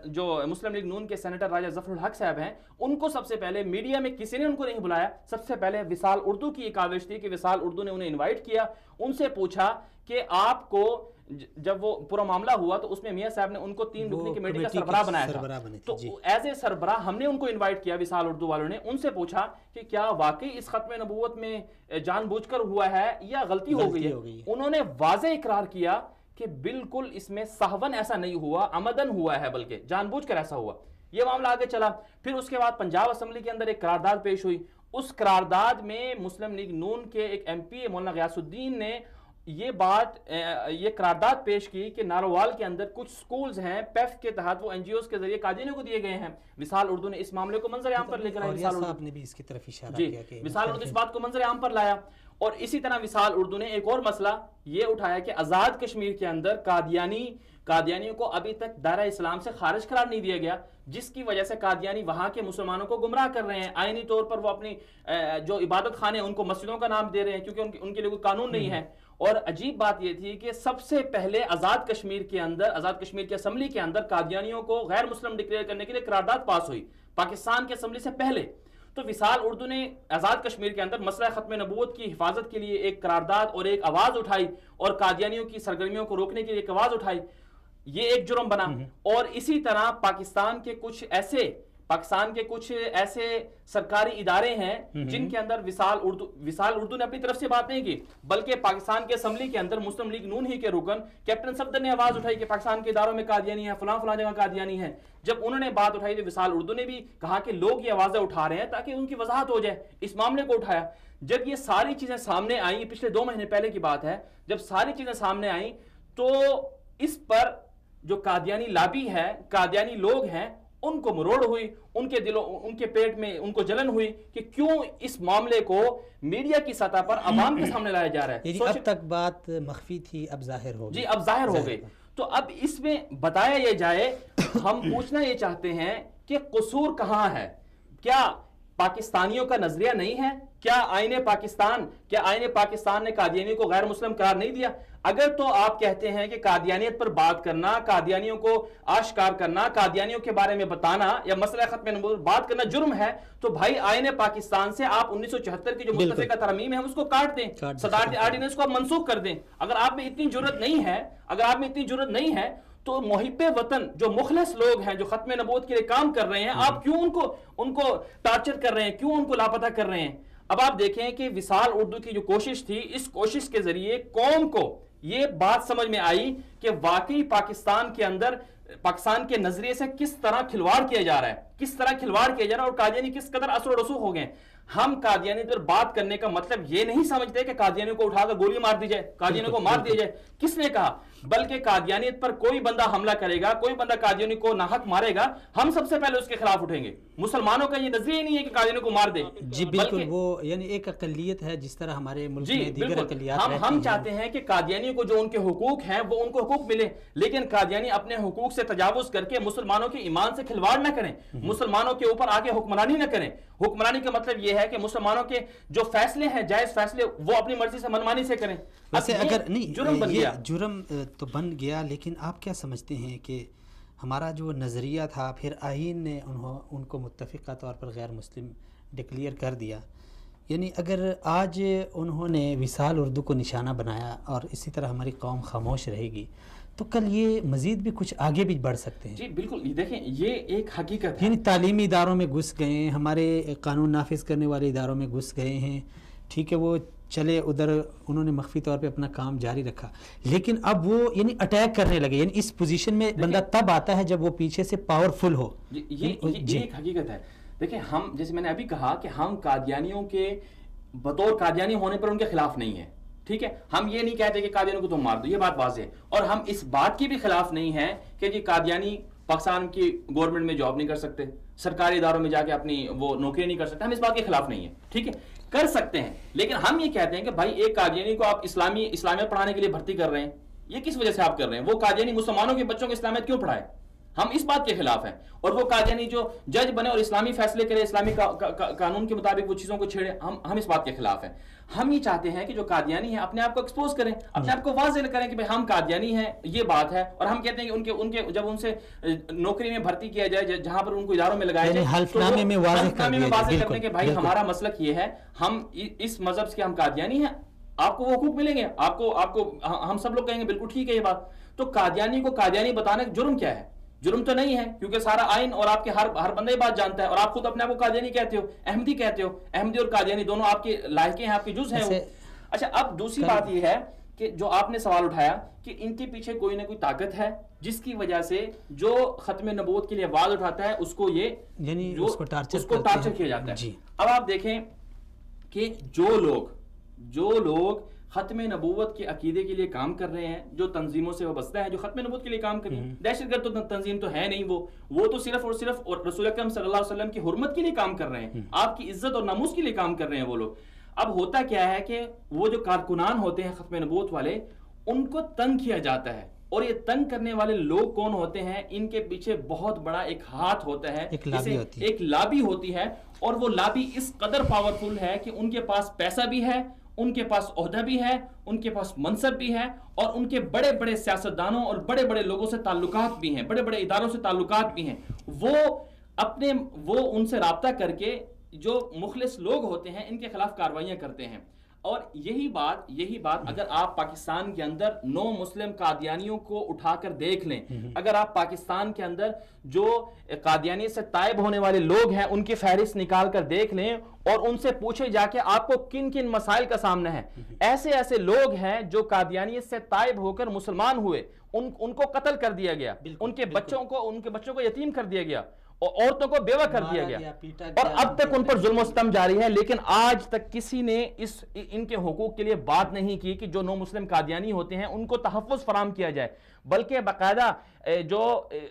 جو مسلم لیگ نون کے سینیٹر راجہ ظفر الحق صاحب ہیں، ان کو سب سے پہلے میڈیا میں کسی نے ان کو نہیں بلایا، سب سے پہلے وصال اردو کی ایک آویش تھی کہ وصال اردو نے انہیں انوائٹ کیا، ان سے پوچھا کہ آپ کو جب وہ پورا معاملہ ہوا تو اس میں میاں صاحب نے ان کو 3 رکنی کمیٹی کا سربراہ بنایا تھا، تو ایز اے سربراہ ہم نے ان کو انوائٹ کیا، وصال اردو والوں نے، ان سے پوچھا کہ کیا واقعی اس ختم نبوت میں جان بوجھ کر ہوا ہے یا غلطی ہو گئی ہے. انہوں نے واضح اقرار کیا کہ بالکل اس میں سہون ایسا نہیں ہوا، عمدن ہوا ہے، بلکہ جان بوجھ کر ایسا ہوا. یہ معاملہ آگے چلا. پھر اس کے بعد پنجاب اسمبلی کے اندر ایک قرارداد پیش ہوئی. اس قرارداد میں مسلم لیگ نون کے ایک ایم پی مولانا غیاث الدین نے یہ قرارداد پیش کی کہ نارووال کے اندر کچھ سکولز ہیں، پیف کے تحت وہ NGOs کے ذریعے قادیانیوں کو دیے گئے ہیں. وصال اردو نے اس معاملے کو منظر عام پر لے کر آئے، وصال اردو نے بھی اس کی طرف اشارہ کیا کہ وصال اردو اس بات کو منظر عام پر لایا. اور اسی طرح وصال اردو نے ایک اور مسئلہ یہ اٹھایا کہ آزاد کشمیر کے اندر قادیانیوں کو ابھی تک دائرہ اسلام سے خارج قرار نہیں دیا گیا، جس کی وجہ سے قادیانی وہاں کے مسلمانوں کو گمراہ کر رہے ہیں. آئینی طور پر وہ اپنی جو عبادت خانے ان کو مسجدوں کا نام دے رہے ہیں کیونکہ ان کے لیے کوئی قانون نہیں ہے. اور عجیب بات یہ تھی کہ سب سے پہلے آزاد کشمیر کے اسمبلی کے اندر قادیانیوں کو غیر مسلم ڈکلیئر کرنے کے لیے قرارداد پاس ہوئی پاکستان کی اسمبلی سے پہلے. تو وصال اردو نے آزاد کشمیر کے اندر مسئلہ ختم نبوت کی حفاظت کے لیے ایک قرارداد اور ایک آواز اٹھائی اور قادیانیوں کی سرگرمیوں کو روکنے کے لیے ایک آواز اٹھائی. یہ ایک جرم بنا. اور اسی طرح پاکستان کے کچھ ایسے سرکاری ادارے ہیں جن کے اندر وصال اردو نے اپنی طرف سے بات نہیں کی، بلکہ پاکستان کے اسمبلی کے اندر مسلم لیگ نون ہی کے رکن کیپٹن صفدر نے آواز اٹھائی کہ پاکستان کے اداروں میں قادیانی ہیں، فلاں جگہ قادیانی ہیں. جب انہوں نے بات اٹھائی تو وصال اردو نے بھی کہا کہ لوگ یہ آوازیں اٹھا رہے ہیں تاکہ ان کی وضاحت ہو جائے. اس معاملے کو اٹھایا. جب یہ ساری چیزیں سامنے آئیں، پچھلے 2 مہینے پہلے کی بات ہے، جب ساری چیزیں سامنے آئیں تو اس پر جو قادیانی لابی ہے، قادیانی لوگ ہیں، ان کو مروڑ ہوئی, ان کے دلوں, ان کے پیٹ میں ان کو جلن ہوئی کہ کیوں اس معاملے کو میڈیا کی سطح پر عوام کے سامنے لایا جا رہا ہے. اب تک بات مخفی تھی, اب ظاہر ہو گئی. جی, اب ظاہر ہو گئی. تو اب اس میں بتایا یہ جائے, ہم پوچھنا یہ چاہتے ہیں کہ قصور کہاں ہے؟ کیا پاکستانیوں کا نظریہ نہیں ہے؟ کیا آئین پاکستان نے قادیانیوں کو غیر مسلم قرار نہیں دیا؟ اگر تو آپ کہتے ہیں کہ قادیانیت پر بات کرنا, قادیانیوں کو آشکار کرنا, قادیانیوں کے بارے میں بتانا یا مسئلہ ختم نبوت بات کرنا جرم ہے, تو بھائی آئین پاکستان سے آپ 1974 کی جو متفقہ ترمیم ہے اس کو کاٹ دیں, صدارتی آرڈیننس کو آپ منسوخ کر دیں. اگر آپ میں اتنی جرت نہیں ہے, تو محب وطن جو مخلص لوگ ہیں, جو ختم نبوت کے لیے کام کر رہے ہیں, آپ کیوں ان کو ٹارچر کر رہے ہیں, کیوں ان کو لاپتہ کر رہے ہیں؟ اب آپ دیکھیں کہ وصال اردو کی جو کوشش تھی, اس کوشش کے ذریعے قوم کو یہ بات سمجھ میں آئی کہ واقعی پاکستان کے اندر, پاکستان کے نظریے سے کس طرح کھلواڑ کیا جا رہا ہے, اور قادیانی کس قدر اثر و رسوخ ہو گئے. ہم قادیانی پر بات کرنے کا مطلب یہ نہیں سمجھتے کہ قادیانیوں کو اٹھا کر گولی مار دی جائے, قادیانیوں کو مار دیا جائے. کس نے کہا؟ بلکہ قادیانیت پر کوئی بندہ حملہ کرے گا, کوئی بندہ قادیانی کو ناحق مارے گا, ہم سب سے پہلے اس کے خلاف اٹھیں گے. مسلمانوں کا یہ نظریہ نہیں ہے کہ قادیانیوں کو مار دے. جی بالکل, وہ یعنی ایک اقلیت ہے جس طرح ہمارے ملک میں دیگر اقلیات رہتی ہیں. ہم چاہتے ہیں کہ قادیانیوں کو جو ان کے حقوق ہیں وہ ان کو حقوق ملے, لیکن قادیانی اپنے حقوق سے تجاوز کر کے مسلمانوں کے ایمان سے کھلواڑ نہ کریں, مسلمانوں کے اوپر آگے حکمرانی نہ کریں. حکمرانی کا مطلب یہ ہے کہ مسلمانوں کے جو فیصلے ہیں, جائز فیصلے, وہ اپنی مرضی سے منمانی سے کریں. ویسے اگر نہیں, جرم بن گیا, جرم تو بن گیا, لیکن آپ کیا سمجھتے ہیں کہ ہمارا جو نظریہ تھا, پھر آئین نے ان کو متفقہ طور پر غیر مسلم ڈکلیئر کر دیا, یعنی اگر آج انہوں نے وصال اردو کو نشانہ بنایا اور اسی طرح ہماری قوم خاموش رہے گی, تو کل یہ مزید بھی کچھ آگے بھی بڑھ سکتے ہیں. جی بالکل, دیکھیں یہ ایک حقیقت ہے. یعنی تعلیمی اداروں میں گھس گئے ہیں, ہمارے قانون نافذ کرنے والے اداروں میں گھس گئے ہیں, ٹھیک ہے, وہ چلے ادھر, انہوں نے مخفی طور پہ اپنا کام جاری رکھا, لیکن اب وہ یعنی اٹیک کرنے لگے. یعنی اس پوزیشن میں بندہ تب آتا ہے جب وہ پیچھے سے پاورفل ہو. یہ ایک حقیقت ہے. دیکھیں, ہم جیسے میں نے ابھی کہا کہ ہم قادیانیوں کے بطور قادیانی ہونے پر ان کے خلاف نہیں ہیں, ٹھیک ہے, ہم یہ نہیں کہتے کہ قادیانیوں کو تم مار دو, یہ بات واضح ہے. اور ہم اس بات کی بھی خلاف نہیں ہیں کہ جی قادیانی پاکستان کی گورنمنٹ میں جاب نہیں کر سکتے, سرکاری اداروں میں جا کے اپنی وہ نوکری نہیں کر سکتے, ہم اس بات کے خلاف نہیں ہیں, ٹھیک ہے, کر سکتے ہیں. لیکن ہم یہ کہتے ہیں کہ بھائی ایک قادیانی کو آپ اسلامیت پڑھانے کے لیے بھرتی کر رہے ہیں, یہ کس وجہ سے آپ کر رہے ہیں؟ وہ قادیانی مسلمانوں کے بچوں کو اسلامیت کیوں پڑھائے؟ ہم اس بات کے خلاف ہیں. اور وہ قادیانی جو جج بنے اور اسلامی فیصلے کرے, اسلامی قانون کے مطابق وہ چیزوں کو چھیڑے, ہم اس بات کے خلاف ہیں. ہم یہ چاہتے ہیں کہ جو قادیانی ہیں اپنے آپ کو ایکسپوز کریں, اپنے آپ کو واضح کریں کہ ہم قادیانی ہیں, یہ بات ہے. اور ہم کہتے ہیں کہ ان کے جب ان سے نوکری میں بھرتی کیا جائے, جہاں پر ان کو اداروں میں لگایا جائے, حلفنامے میں واضح کرنے کہ بھائی ہمارا مسلک یہ ہے, ہم اس مذہب سے ہم قادیانی ہیں, آپ کو وہ حقوق ملیں گے, آپ کو ہم سب لوگ کہیں گے بالکل ٹھیک ہے یہ بات. تو قادیانی کو قادیانی بتانے کا جرم کیا ہے؟ جرم تو نہیں ہے, کیونکہ سارا آئین اور آپ کے ہر بندہ یہ بات جانتا ہے, اور آپ خود اپنے آپ کو قادیانی کہتے ہو, احمدی کہتے ہو. احمدی اور قادیانی دونوں آپ کے لاحقے ہیں, آپ کے جز ہیں وہ. اچھا, اب دوسری بات یہ ہے کہ جو آپ نے سوال اٹھایا کہ ان کے پیچھے کوئی نہ کوئی طاقت ہے جس کی وجہ سے جو ختم نبوت کے لیے آواز اٹھاتا ہے اس کو یہ یعنی اس کو ٹارچر کیا جاتا ہے. اب آپ دیکھیں کہ جو لوگ ختم نبوت کے عقیدے کے لیے کام کر رہے ہیں, جو تنظیموں سے وابستہ ہیں, جو ختم نبوت کے لیے کام کر رہے ہیں, دہشت گرد تو تنظیم تو ہے نہیں, وہ تو صرف اور صرف رسول اکرم صلی اللہ علیہ وسلم کی حرمت کے لیے کام کر رہے ہیں, آپ کی عزت اور ناموس کے لیے کام کر رہے ہیں وہ لوگ. اب ہوتا کیا ہے کہ وہ جو کارکنان ہوتے ہیں ختم نبوت والے, ان کو تنگ کیا جاتا ہے, اور یہ تنگ کرنے والے لوگ کون ہوتے ہیں؟ ان کے پیچھے بہت بڑا ایک ہاتھ ہوتا ہے, ایک لابی ہوتی ہے, اور وہ لابی اس قدر پاورفل ہے کہ ان کے پاس پیسہ بھی ہے, ان کے پاس عہدہ بھی ہے, ان کے پاس منصب بھی ہے, اور ان کے بڑے بڑے سیاستدانوں اور بڑے بڑے لوگوں سے تعلقات بھی ہیں, بڑے بڑے اداروں سے تعلقات بھی ہیں. وہ ان سے رابطہ کر کے جو مخلص لوگ ہوتے ہیں ان کے خلاف کارروائیاں کرتے ہیں. اور یہی بات اگر آپ پاکستان کے اندر نو مسلم قادیانیوں کو اٹھا کر دیکھ لیں, اگر آپ پاکستان کے اندر جو قادیانی سے تائب ہونے والے لوگ ہیں ان کی فہرست نکال کر دیکھ لیں, اور ان سے پوچھے جا کے آپ کو کن کن مسائل کا سامنا ہے. ایسے لوگ ہیں جو قادیانیت سے تائب ہو کر مسلمان ہوئے, ان کو قتل کر دیا گیا, ان کے بچوں کو یتیم کر دیا گیا, عورتوں کو بیوہ کر دیا گیا, اور اب تک ان پر ظلم و ستم جاری ہے. لیکن آج تک کسی نے ان کے حقوق کے لیے بات نہیں کی کہ جو نو مسلم قادیانی ہوتے ہیں ان کو تحفظ فراہم کیا جائے, بلکہ باقاعدہ جو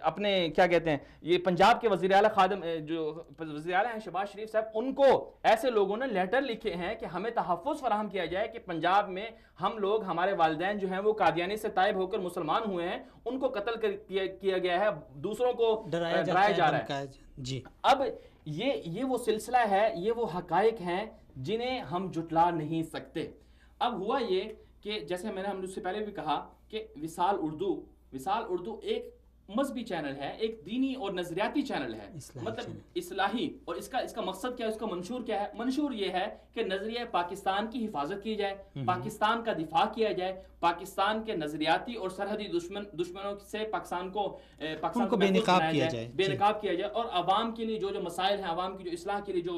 اپنے کیا کہتے ہیں یہ پنجاب کے وزیر اعلیٰ خادم جو وزیر اعلیٰ ہیں شہباز شریف صاحب، ان کو ایسے لوگوں نے لیٹر لکھے ہیں کہ ہمیں تحفظ فراہم کیا جائے کہ پنجاب میں ہم لوگ، ہمارے والدین جو ہیں وہ قادیانی سے تائب ہو کر مسلمان ہوئے ہیں، ان کو قتل کیا گیا ہے، دوسروں کو ڈرایا جا رہا ہے جی۔ اب یہ وہ سلسلہ ہے، یہ وہ حقائق ہیں جنہیں ہم جھٹلا نہیں سکتے۔ اب ہوا یہ کہ جیسے میں نے ہم سے پہلے بھی کہا کہ وصال اردو ایک مذہبی چینل ہے، ایک دینی اور نظریاتی چینل ہے، مطلب اصلاحی، اور اس کا مقصد کیا ہے، اس کا منشور کیا ہے؟ منشور یہ ہے کہ نظریہ پاکستان کی حفاظت کی جائے، پاکستان کا دفاع کیا جائے، پاکستان کے نظریاتی اور سرحدی دشمنوں سے پاکستان کو بے نقاب کیا جائے، اور عوام کے لیے جو مسائل ہیں، عوام کی جو اصلاح کے لیے جو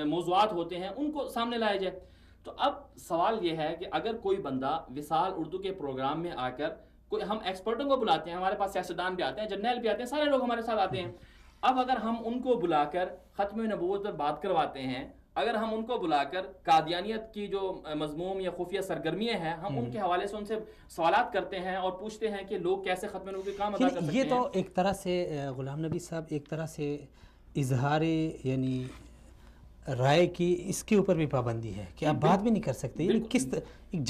موضوعات ہوتے ہیں ان کو سامنے لایا جائے۔ تو اب سوال یہ ہے کہ اگر کوئی بندہ وصال اردو کے پروگرام میں آ کر، ہم ایکسپرٹوں کو بلاتے ہیں، ہمارے پاس سیاستدان بھی آتے ہیں، جرنیل بھی آتے ہیں، سارے لوگ ہمارے ساتھ آتے ہیں، اب اگر ہم ان کو بلا کر ختم نبوت پر بات کرواتے ہیں، اگر ہم ان کو بلا کر قادیانیت کی جو مذموم یا خفیہ سرگرمیاں ہیں، ہم ان کے حوالے سے ان سے سوالات کرتے ہیں اور پوچھتے ہیں کہ لوگ کیسے ختم نبوت کے کام ادا کر سکتے ہیں، یہ تو ایک طرح سے غلام نبی صاحب ایک طرح سے اظہار یعنی رائے کی اس کے اوپر بھی پابندی ہے کہ آپ بات بھی نہیں کر سکتے، یعنی کس ایک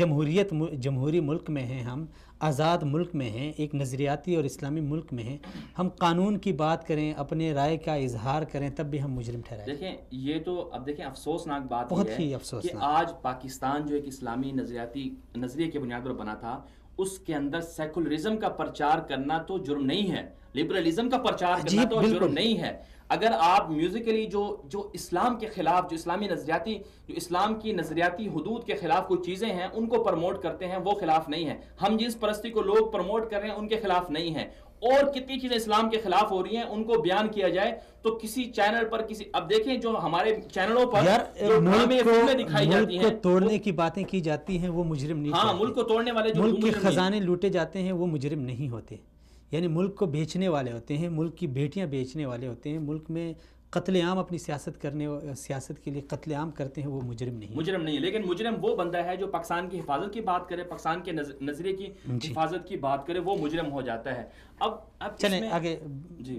جمہوری ملک میں ہیں، ہم آزاد ملک میں ہیں، ایک نظریاتی اور اسلامی ملک میں ہیں، ہم قانون کی بات کریں، اپنے رائے کا اظہار کریں، تب بھی ہم مجرم ٹھہرائیں۔ دیکھیں یہ تو اب دیکھیں افسوسناک بات بہت یہ ہی ہے افسوسناک کہ آج پاکستان جو ایک اسلامی نظریے کے بنیاد پر بنا تھا، اس کے اندر سیکولرزم کا پرچار کرنا تو جرم نہیں ہے، لبرلزم کا پرچار کرنا تو جرم نہیں ہے۔ اگر آپ میوزیکلی جو اسلام کے خلاف، جو اسلام کی نظریاتی حدود کے خلاف کوئی چیزیں ہیں ان کو پروموٹ کرتے ہیں، وہ خلاف نہیں ہے۔ ہم جنس پرستی کو لوگ پروموٹ کر رہے ہیں ان کے خلاف نہیں ہیں، اور کتنی چیزیں اسلام کے خلاف ہو رہی ہیں ان کو بیان کیا جائے تو کسی چینل پر اب دیکھیں جو ہمارے چینلوں پر جو ڈرامے فلمیں دکھائی جاتی ہیں، ملک کو توڑنے کی باتیں کی جاتی ہیں، وہ مجرم نہیں، ہاں ملک کو توڑنے والے جو ملک کے خزانے لوٹے جاتے ہیں وہ مجرم نہیں ہوتے، یعنی ملک کو بیچنے والے ہوتے ہیں، ملک کی بیٹیاں بیچنے والے ہوتے ہیں، ملک میں قتل عام اپنی سیاست کے لیے قتل عام کرتے ہیں، وہ مجرم نہیں ہے۔ لیکن مجرم وہ بندہ ہے جو پاکستان کی حفاظت کی بات کرے، پاکستان کے نظریے کی حفاظت کی بات کرے، وہ مجرم ہو جاتا ہے۔ اب چلیں آگے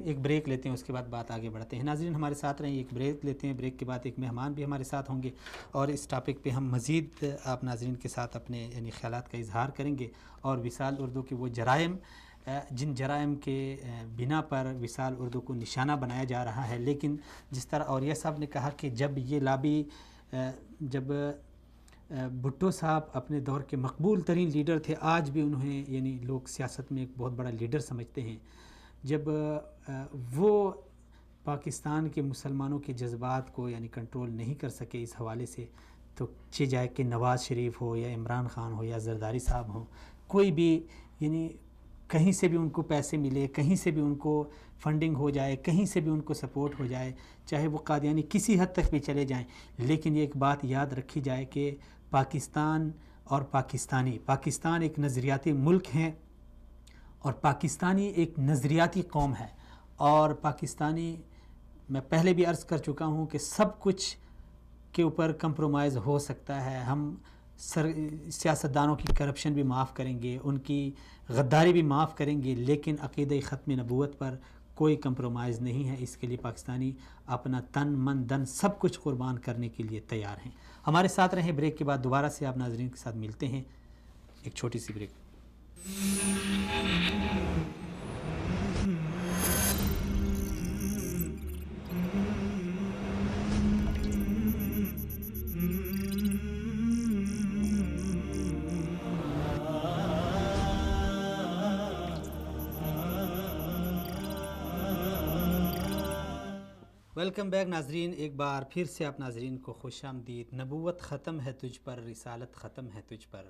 ایک بریک لیتے ہیں، اس کے بعد بات آگے بڑھتے ہیں۔ ناظرین ہمارے ساتھ رہیں، ایک بریک لیتے ہیں، بریک کے بعد ایک مہمان بھی ہمارے ساتھ ہوں گے، اور اس ٹاپک پہ ہم مزید آپ ناظرین کے ساتھ اپنے یعنی خیالات کا اظہار کریں گے، اور وصال اردو کے وہ جرائم، جن جرائم کے بنا پر وصال اردو کو نشانہ بنایا جا رہا ہے، لیکن جس طرح اولیاء صاحب نے کہا کہ جب یہ لابی، جب بھٹو صاحب اپنے دور کے مقبول ترین لیڈر تھے، آج بھی انہیں یعنی لوگ سیاست میں ایک بہت بڑا لیڈر سمجھتے ہیں، جب وہ پاکستان کے مسلمانوں کے جذبات کو یعنی کنٹرول نہیں کر سکے اس حوالے سے، تو چاہے کہ نواز شریف ہو یا عمران خان ہو یا زرداری صاحب ہوں، کوئی بھی یعنی کہیں سے بھی ان کو پیسے ملے، کہیں سے بھی ان کو فنڈنگ ہو جائے، کہیں سے بھی ان کو سپورٹ ہو جائے، چاہے وہ قادیانی کسی حد تک بھی چلے جائیں، لیکن یہ ایک بات یاد رکھی جائے کہ پاکستان اور پاکستان ایک نظریاتی ملک ہیں، اور پاکستانی ایک نظریاتی قوم ہے، اور پاکستانی، میں پہلے بھی عرض کر چکا ہوں کہ سب کچھ کے اوپر کمپرومائز ہو سکتا ہے، ہم سیاستدانوں کی کرپشن بھی معاف کریں گے، ان کی غداری بھی معاف کریں گے، لیکن عقیدہ ختم نبوت پر کوئی کمپرومائز نہیں ہے۔ اس کے لیے پاکستانی اپنا تن من دن سب کچھ قربان کرنے کے لیے تیار ہیں۔ ہمارے ساتھ رہیں، بریک کے بعد دوبارہ سے آپ ناظرین کے ساتھ ملتے ہیں، ایک چھوٹی سی بریک۔ ویلکم بیک ناظرین، ایک بار پھر سے آپ ناظرین کو خوش آمدید۔ نبوت ختم ہے تجھ پر، رسالت ختم ہے تجھ پر،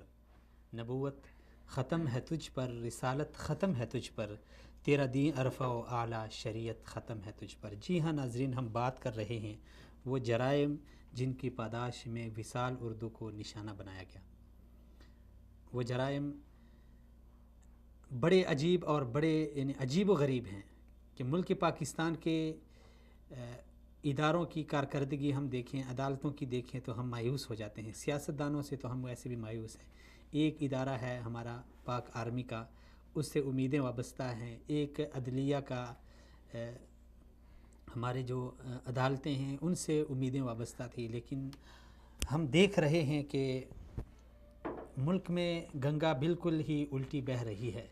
نبوت ختم ہے تجھ پر، رسالت ختم ہے تجھ پر، تیرا دین عرفہ و اعلیٰ، شریعت ختم ہے تجھ پر۔ جی ہاں ناظرین، ہم بات کر رہے ہیں وہ جرائم جن کی پاداش میں وصال اردو کو نشانہ بنایا گیا۔ وہ جرائم بڑے عجیب اور بڑے یعنی عجیب و غریب ہیں کہ ملک پاکستان کے اداروں کی کارکردگی ہم دیکھیں، عدالتوں کی دیکھیں تو ہم مایوس ہو جاتے ہیں، سیاستدانوں سے تو ہم ویسے بھی مایوس ہیں۔ ایک ادارہ ہے ہمارا پاک آرمی کا، اس سے امیدیں وابستہ ہیں، ایک عدلیہ کا ہمارے جو عدالتیں ہیں ان سے امیدیں وابستہ تھی، لیکن ہم دیکھ رہے ہیں کہ ملک میں گنگا بالکل ہی الٹی بہہ رہی ہے۔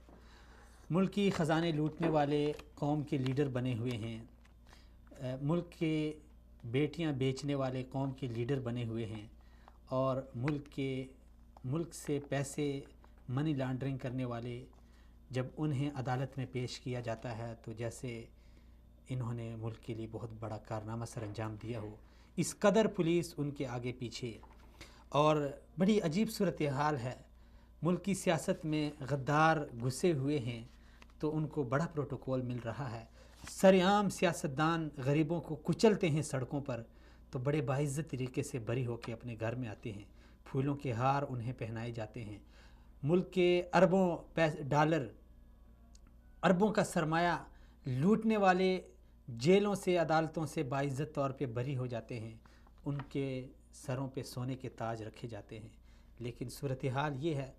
ملک کی خزانے لوٹنے والے قوم کے لیڈر بنے ہوئے ہیں، ملک کے بیٹیاں بیچنے والے قوم کے لیڈر بنے ہوئے ہیں، اور ملک سے پیسے منی لانڈرنگ کرنے والے جب انہیں عدالت میں پیش کیا جاتا ہے تو جیسے انہوں نے ملک کے لیے بہت بڑا کارنامہ سر انجام دیا ہو، اس قدر پولیس ان کے آگے پیچھے، اور بڑی عجیب صورتحال ہے۔ ملک کی سیاست میں غدار گھسے ہوئے ہیں تو ان کو بڑا پروٹوکول مل رہا ہے، سرعام سیاستدان غریبوں کو کچلتے ہیں سڑکوں پر تو بڑے باعزت طریقے سے بری ہو کے اپنے گھر میں آتے ہیں، پھولوں کے ہار انہیں پہنائے جاتے ہیں۔ ملک کے اربوں ڈالر، اربوں کا سرمایہ لوٹنے والے جیلوں سے، عدالتوں سے باعزت طور پہ بری ہو جاتے ہیں، ان کے سروں پہ سونے کے تاج رکھے جاتے ہیں۔ لیکن صورتحال یہ ہے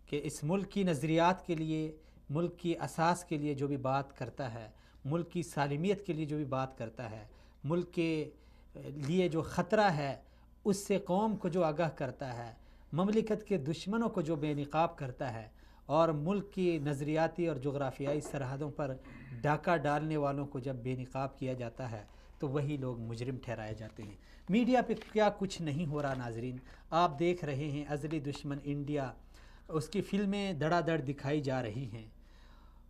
کہ اس ملک کی نظریات کے لیے، ملک کی اساس کے لیے جو بھی بات کرتا ہے، ملک کی سالمیت کے لیے جو بھی بات کرتا ہے، ملک کے لیے جو خطرہ ہے اس سے قوم کو جو آگاہ کرتا ہے، مملکت کے دشمنوں کو جو بے نقاب کرتا ہے، اور ملک کی نظریاتی اور جغرافیائی سرحدوں پر ڈاکہ ڈالنے والوں کو جب بے نقاب کیا جاتا ہے تو وہی لوگ مجرم ٹھہرائے جاتے ہیں۔ میڈیا پہ کیا کچھ نہیں ہو رہا ناظرین، آپ دیکھ رہے ہیں ازلی دشمن انڈیا، اس کی فلمیں دڑا دڑ دکھائی جا رہی ہیں،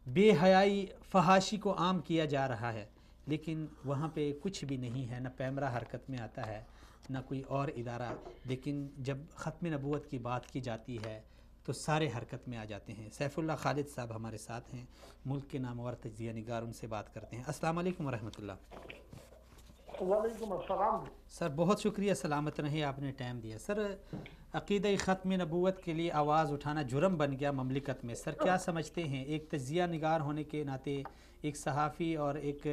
بے حیائی فحاشی کو عام کیا جا رہا ہے، لیکن وہاں پہ کچھ بھی نہیں ہے، نہ پیمرا حرکت میں آتا ہے نہ کوئی اور ادارہ، لیکن جب ختم نبوت کی بات کی جاتی ہے تو سارے حرکت میں آ جاتے ہیں۔ سیف اللہ خالد صاحب ہمارے ساتھ ہیں، ملک کے نامور تجزیہ نگار، ان سے بات کرتے ہیں۔ السلام علیکم ورحمۃ اللہ۔ وعلیکم السلام۔ سر بہت شکریہ، سلامت رہیں، آپ نے ٹائم دیا۔ سر عقیدہ ختم نبوت کے لیے آواز اٹھانا جرم بن گیا مملکت میں، سر کیا سمجھتے ہیں؟ ایک تجزیہ نگار ہونے کے ناطے، ایک صحافی اور ایک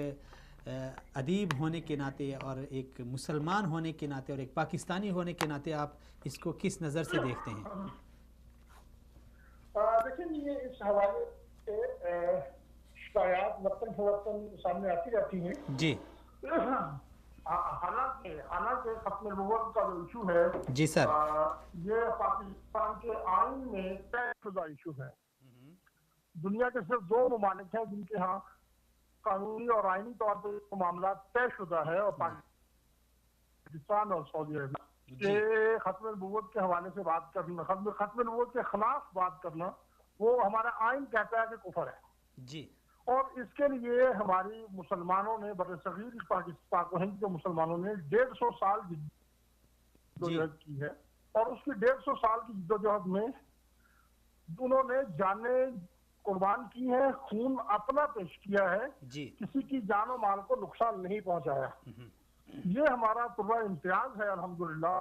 ادیب ہونے کے ناطے، اور ایک مسلمان ہونے کے ناطے، اور ایک پاکستانی ہونے کے ناطے آپ اس کو کس نظر سے دیکھتے ہیں؟ دیکھیں یہ اس حوالے سے شکایات وقتاً فوقتاً سامنے آتی رہتی ہیں جی، حالانکہ ختم نبوت کا جو ایشو ہے جی سر، یہ پاکستان کے آئین میں طے شدہ ایشو ہے۔ دنیا کے صرف 2 ممالک ہیں جن کے ہاں قانونی اور آئینی طور پر معاملات طے شدہ ہے، اور پاکستان اور سعودی عرب کہ ختم نبوت کے حوالے سے بات کرنا، ختم نبوت کے خلاف بات کرنا، وہ ہمارا آئین کہتا ہے کہ کفر ہے جی، اور اس کے لیے ہماری مسلمانوں نے برصغیر پاک و ہند کے مسلمانوں نے 150 سال جدوجہد کی ہے، اور اس کی 150 سال کی جدوجہد میں انہوں نے جانیں قربان کی ہے، خون اپنا پیش کیا ہے، جی، کسی کی جان و مال کو نقصان نہیں پہنچایا۔ یہ ہمارا پورا امتیاز ہے الحمدللہ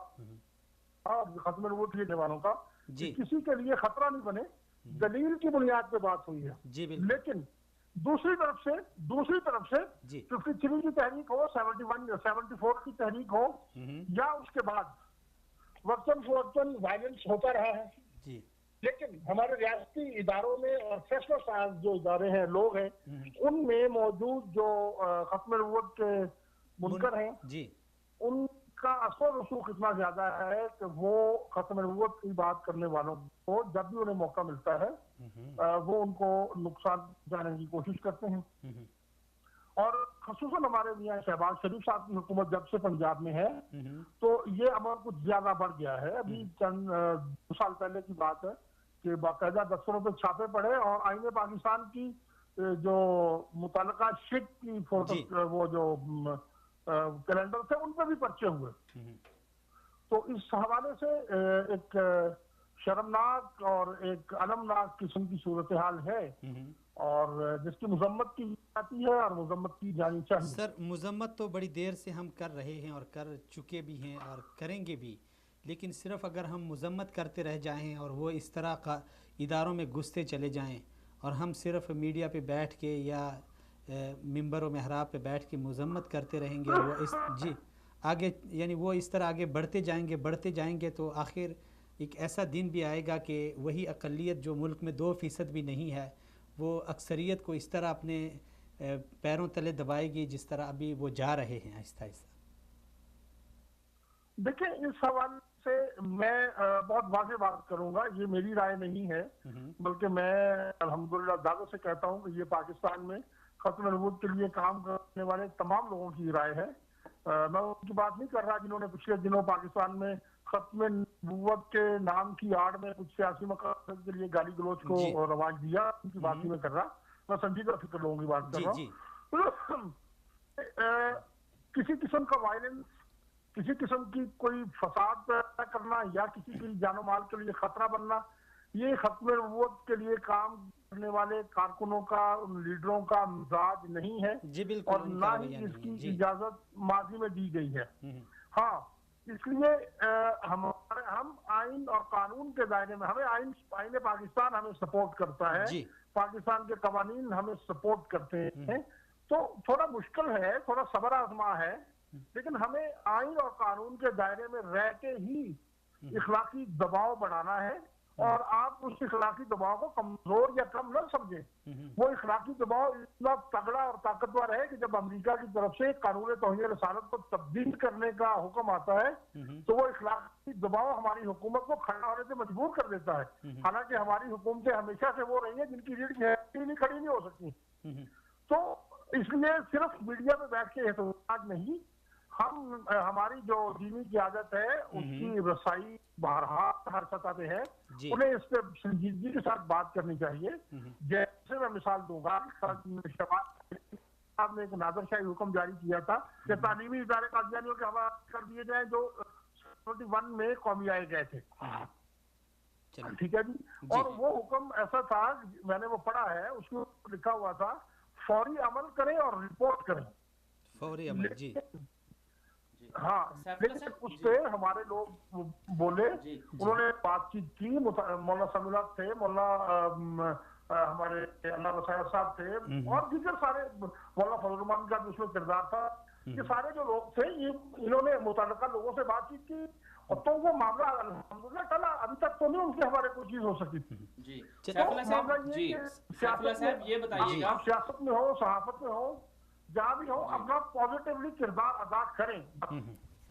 ختم نبوت کے والوں کا، جی، کسی کے لیے خطرہ نہیں بنے، دلیل کی بنیاد پہ بات ہوئی ہے۔ جی بالکل، لیکن دوسری طرف سے جی، 53 کی تحریک ہو، 71 یا 74 کی تحریک ہو، یا اس کے بعد وقتاً فوقتاً وائلنس ہوتا رہا ہے، جی، لیکن ہمارے ریاستی اداروں میں اور فیصلہ ساز جو ادارے ہیں، لوگ ہیں، ان میں موجود جو ختم نبوت کے منکر ہیں، جی، ان کا اثر و رسوخ اتنا زیادہ ہے کہ وہ ختم نبوت کی بات کرنے والوں کو جب بھی انہیں موقع ملتا ہے وہ ان کو نقصان پہنچانے کی کوشش کرتے ہیں۔ اور خصوصاً ہمارے میاں شہباز شریف صاحب کی حکومت جب سے پنجاب میں ہے تو یہ عمل کچھ زیادہ بڑھ گیا ہے۔ ابھی چند 2 سال پہلے کی بات ہے کہ باقاعدہ دفتروں پہ چھاپے پڑے اور آئین پاکستان کی جو متعلقہ شک کی فوٹو وہ جو کیلنڈر تھے ان پہ بھی پرچے ہوئے۔ تو اس حوالے سے ایک شرمناک اور ایک المناک قسم کی صورتحال ہے اور جس کی مذمت کی جاتی ہے اور مذمت کی جانی چاہیے۔ سر مذمت تو بڑی دیر سے ہم کر رہے ہیں اور کر چکے بھی ہیں اور کریں گے بھی، لیکن صرف اگر ہم مذمت کرتے رہ جائیں اور وہ اس طرح کا اداروں میں گھستے چلے جائیں اور ہم صرف میڈیا پہ بیٹھ کے یا ممبر و محراب پہ بیٹھ کے مذمت کرتے رہیں گے اور وہ آگے یعنی وہ اس طرح آگے بڑھتے جائیں گے تو آخر ایک ایسا دن بھی آئے گا کہ وہی اقلیت جو ملک میں 2% بھی نہیں ہے وہ اکثریت کو اس طرح اپنے پیروں تلے دبائے گی جس طرح ابھی وہ جا رہے ہیں آہستہ آہستہ؟ دیکھیں اس حوالے سے میں بہت واضح بات کروں گا، یہ میری رائے نہیں ہے، بلکہ میں الحمدللہ دعوے سے کہتا ہوں کہ یہ پاکستان میں ختم نبوت کے لیے کام کرنے والے تمام لوگوں کی رائے ہے۔ میں ان کی بات نہیں کر رہا جنہوں نے پچھلے دنوں پاکستان میں ختم نبوت کے نام کی آڑ میں کچھ سیاسی مقاصد کے لیے گالی گلوچ کو رواج دیا، ان کی بات نہیں میں کر رہا، میں سنجیدہ فکر لوگوں کی بات کر رہا ہوں۔ کسی قسم کا وائلنس، کسی قسم کی کوئی فساد پیدا کرنا یا کسی کی جان و مال کے لیے خطرہ بننا، یہ ختم نبوت کے لیے کام کرنے والے کارکنوں کا، ان لیڈروں کا مزاج نہیں ہے، جی بالکل، اور نہ ہی اس کی اجازت ماضی میں دی گئی ہے۔ ہاں، اس لیے ہم آئین اور قانون کے دائرے میں، ہمیں آئین پاکستان ہمیں سپورٹ کرتا ہے، پاکستان کے قوانین ہمیں سپورٹ کرتے ہیں، تو تھوڑا مشکل ہے، تھوڑا صبر آزما ہے، لیکن ہمیں آئین اور قانون کے دائرے میں رہ کے ہی اخلاقی دباؤ بڑھانا ہے، اور آپ اس اخلاقی دباؤ کو کمزور یا کم نہ سمجھیں۔ وہ اخلاقی دباؤ اتنا تگڑا اور طاقتور ہے کہ جب امریکہ کی طرف سے قانون توہین رسالت کو تبدیل کرنے کا حکم آتا ہے تو وہ اخلاقی دباؤ ہماری حکومت کو کھڑا ہونے سے مجبور کر دیتا ہے، حالانکہ ہماری حکومتیں ہمیشہ سے وہ رہی ہیں جن کی ریڑھ کھڑی نہیں ہو سکتی۔ تو اس لیے صرف میڈیا میں بیٹھ کے احتجاج نہیں، ہماری جو دینی قیادت ہے اس کی رسائی بہرحال ہر سطح پہ ہے، انہیں اس پہ سنجیدگی کے ساتھ بات کرنی چاہیے۔ جیسے میں مثال دوں گا، آپ نے ایک نادر شاہی حکم جاری کیا تھا کہ تعلیمی ادارے قادیانیوں کے حوالے کر دیے جائیں جو 71 میں قومی آئے گئے تھے، ٹھیک ہے جی، اور وہ حکم ایسا تھا، میں نے وہ پڑھا ہے، اس کو لکھا ہوا تھا فوری عمل کریں اور رپورٹ کریں، فوری عمل، جی ہاں، لیکن اس پہ ہمارے لوگ بولے، انہوں نے بات چیت کی، مولانا سمیلات تھے، مولانا ہمارے اللہ وسائر صاحب تھے، اور دیگر سارے، مولانا فضل الرحمان کا بھی اس میں کردار تھا، یہ سارے جو لوگ تھے، انہوں نے متعلقہ لوگوں سے بات چیت کی، اور تو وہ معاملہ الحمدللہ ٹلا، ابھی تک تو نہیں ان کے ہمارے کوئی چیز ہو سکی تھی۔ جی سیف اللہ صاحب یہ بتائیے، آپ سیاست میں ہو، صحافت میں ہو، جہاں بھی ہو، اپنا پازیٹیولی کردار ادا کریں۔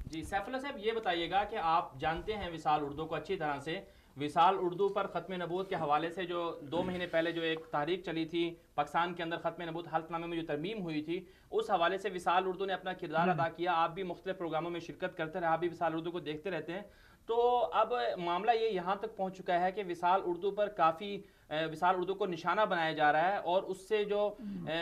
جی سیف اللہ صاحب یہ بتائیے گا کہ آپ جانتے ہیں وصال اردو کو اچھی طرح سے، وصال اردو پر ختم نبوت کے حوالے سے جو 2 مہینے پہلے جو ایک تحریک چلی تھی پاکستان کے اندر، ختم نبوت حلف نامے میں جو ترمیم ہوئی تھی، اس حوالے سے وصال اردو نے اپنا کردار ادا کیا، آپ بھی مختلف پروگراموں میں شرکت کرتے رہے، آپ بھی وصال اردو کو دیکھتے رہتے ہیں، تو اب معاملہ یہ یہاں تک پہنچ چکا ہے کہ وصال اردو پر کافی وصال اردو کو نشانہ بنایا جا رہا ہے، اور اس سے جو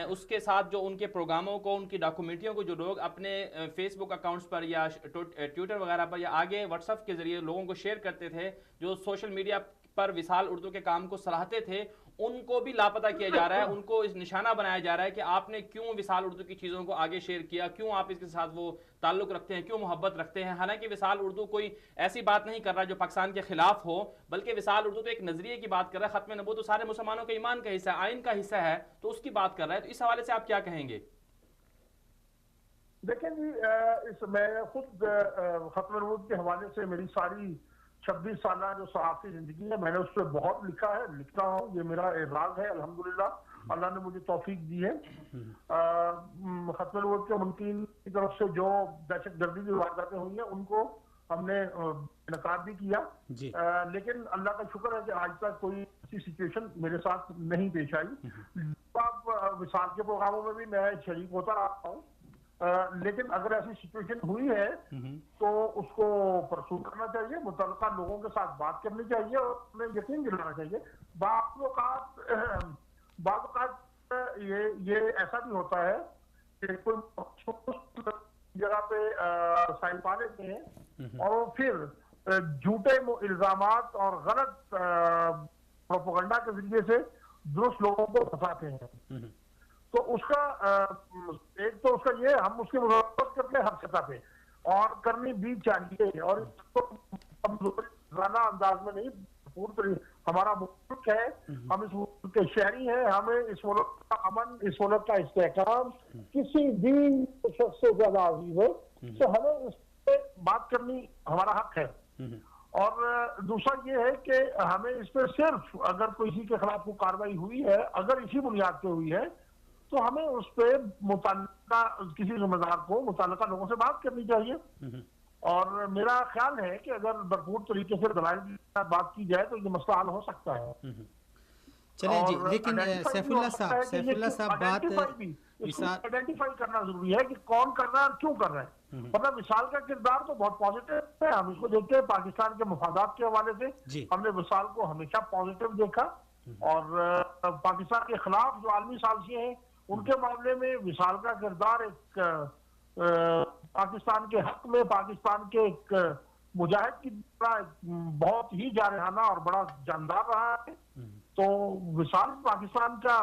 اس کے ساتھ جو ان کے پروگراموں کو، ان کی ڈاکومنٹریوں کو جو لوگ اپنے فیس بک اکاؤنٹس پر یا ٹویٹر وغیرہ پر یا آگے واٹس ایپ کے ذریعے لوگوں کو شیئر کرتے تھے، جو سوشل میڈیا پر وصال اردو کے کام کو سراہتے تھے، ان کو بھی لاپتہ کیا جا رہا ہے، ان کو اس نشانہ بنایا جا رہا ہے کہ آپ نے کیوں وصال اردو کی چیزوں کو آگے شیئر کیا، کیوں آپ اس کے ساتھ وہ تعلق رکھتے ہیں، کیوں محبت رکھتے ہیں، حالانکہ وصال اردو کوئی ایسی بات نہیں کر رہا جو پاکستان کے خلاف ہو، بلکہ وصال اردو تو ایک نظریے کی بات کر رہا ہے، ختم نبوت تو سارے مسلمانوں کے ایمان کا حصہ ہے، آئین کا حصہ ہے، تو اس کی بات کر رہا ہے، تو اس حوالے سے آپ کیا کہیں گے؟ دیکھیں جی، میں خود ختم نبوت کے حوالے سے میری ساری 26 سالہ جو صحافی زندگی ہے، میں نے اس پہ بہت لکھا ہے، لکھتا ہوں، یہ میرا اعزاز ہے، الحمدللہ اللہ نے مجھے توفیق دی ہے۔ ختم نبوت کے منکرین کی طرف سے جو دہشت گردی کی وارداتیں ہوئی ہیں ان کو ہم نے انعقاد بھی کیا، لیکن اللہ کا شکر ہے کہ آج تک کوئی ایسی سچویشن میرے ساتھ نہیں پیش آئی۔ آپ وصال کے پروگراموں میں بھی میں شریک ہوتا رہا ہوں، لیکن اگر ایسی سچویشن ہوئی ہے تو اس کو پرسو کرنا چاہیے، متعلقہ لوگوں کے ساتھ بات کرنی چاہیے اور انہیں یقین دلانا چاہیے۔ بعض اوقات یہ ایسا بھی ہوتا ہے کہ کوئی جگہ پہ رسائی پا لیتے ہیں اور پھر جھوٹے الزامات اور غلط پروپیگنڈا کے ذریعے سے درست لوگوں کو پھنساتے ہیں، تو اس کا ایک تو اس کا یہ، ہم اس کی مذمت کرتے ہیں ہر سطح پہ، اور کرنی بھی چاہیے، اور اس کو کمزورانہ انداز میں نہیں، ہمارا ملک ہے، ہم اس ملک کے شہری ہیں، ہمیں اس ملک کا امن، اس ملک کا استحکام کسی بھی شخص سے زیادہ عزیز ہے، تو ہمیں اس پہ بات کرنی ہمارا حق ہے، اور دوسرا یہ ہے کہ ہمیں اس پہ صرف اگر کسی کے خلاف کوئی کارروائی ہوئی ہے، اگر اسی بنیاد پہ ہوئی ہے، تو ہمیں اس پہ متعلقہ کسی ذمہ دار کو متعلقہ لوگوں سے بات کرنی چاہیے. اور میرا خیال ہے کہ اگر بھرپور طریقے سے دلائل کے ساتھ بات کی جائے تو یہ مسئلہ حل ہو سکتا ہے. چلیں جی، لیکن سیف اللہ صاحب بات آئیڈینٹیفائی کرنا ضروری ہے کہ کون کر رہا ہے اور کیوں کر رہا ہے. مطلب وصال کا کردار تو بہت پازیٹیو ہے، ہم اس کو دیکھتے ہیں پاکستان کے مفادات کے حوالے سے. ہم نے وصال کو ہمیشہ پازیٹیو دیکھا، اور پاکستان کے خلاف جو عالمی ثالثیاں ہیں ان کے معاملے میں وصال کا کردار ایک پاکستان کے حق میں پاکستان کے ایک مجاہد کی طرح بہت ہی جارحانہ اور بڑا جاندار رہا ہے. تو وصال پاکستان کا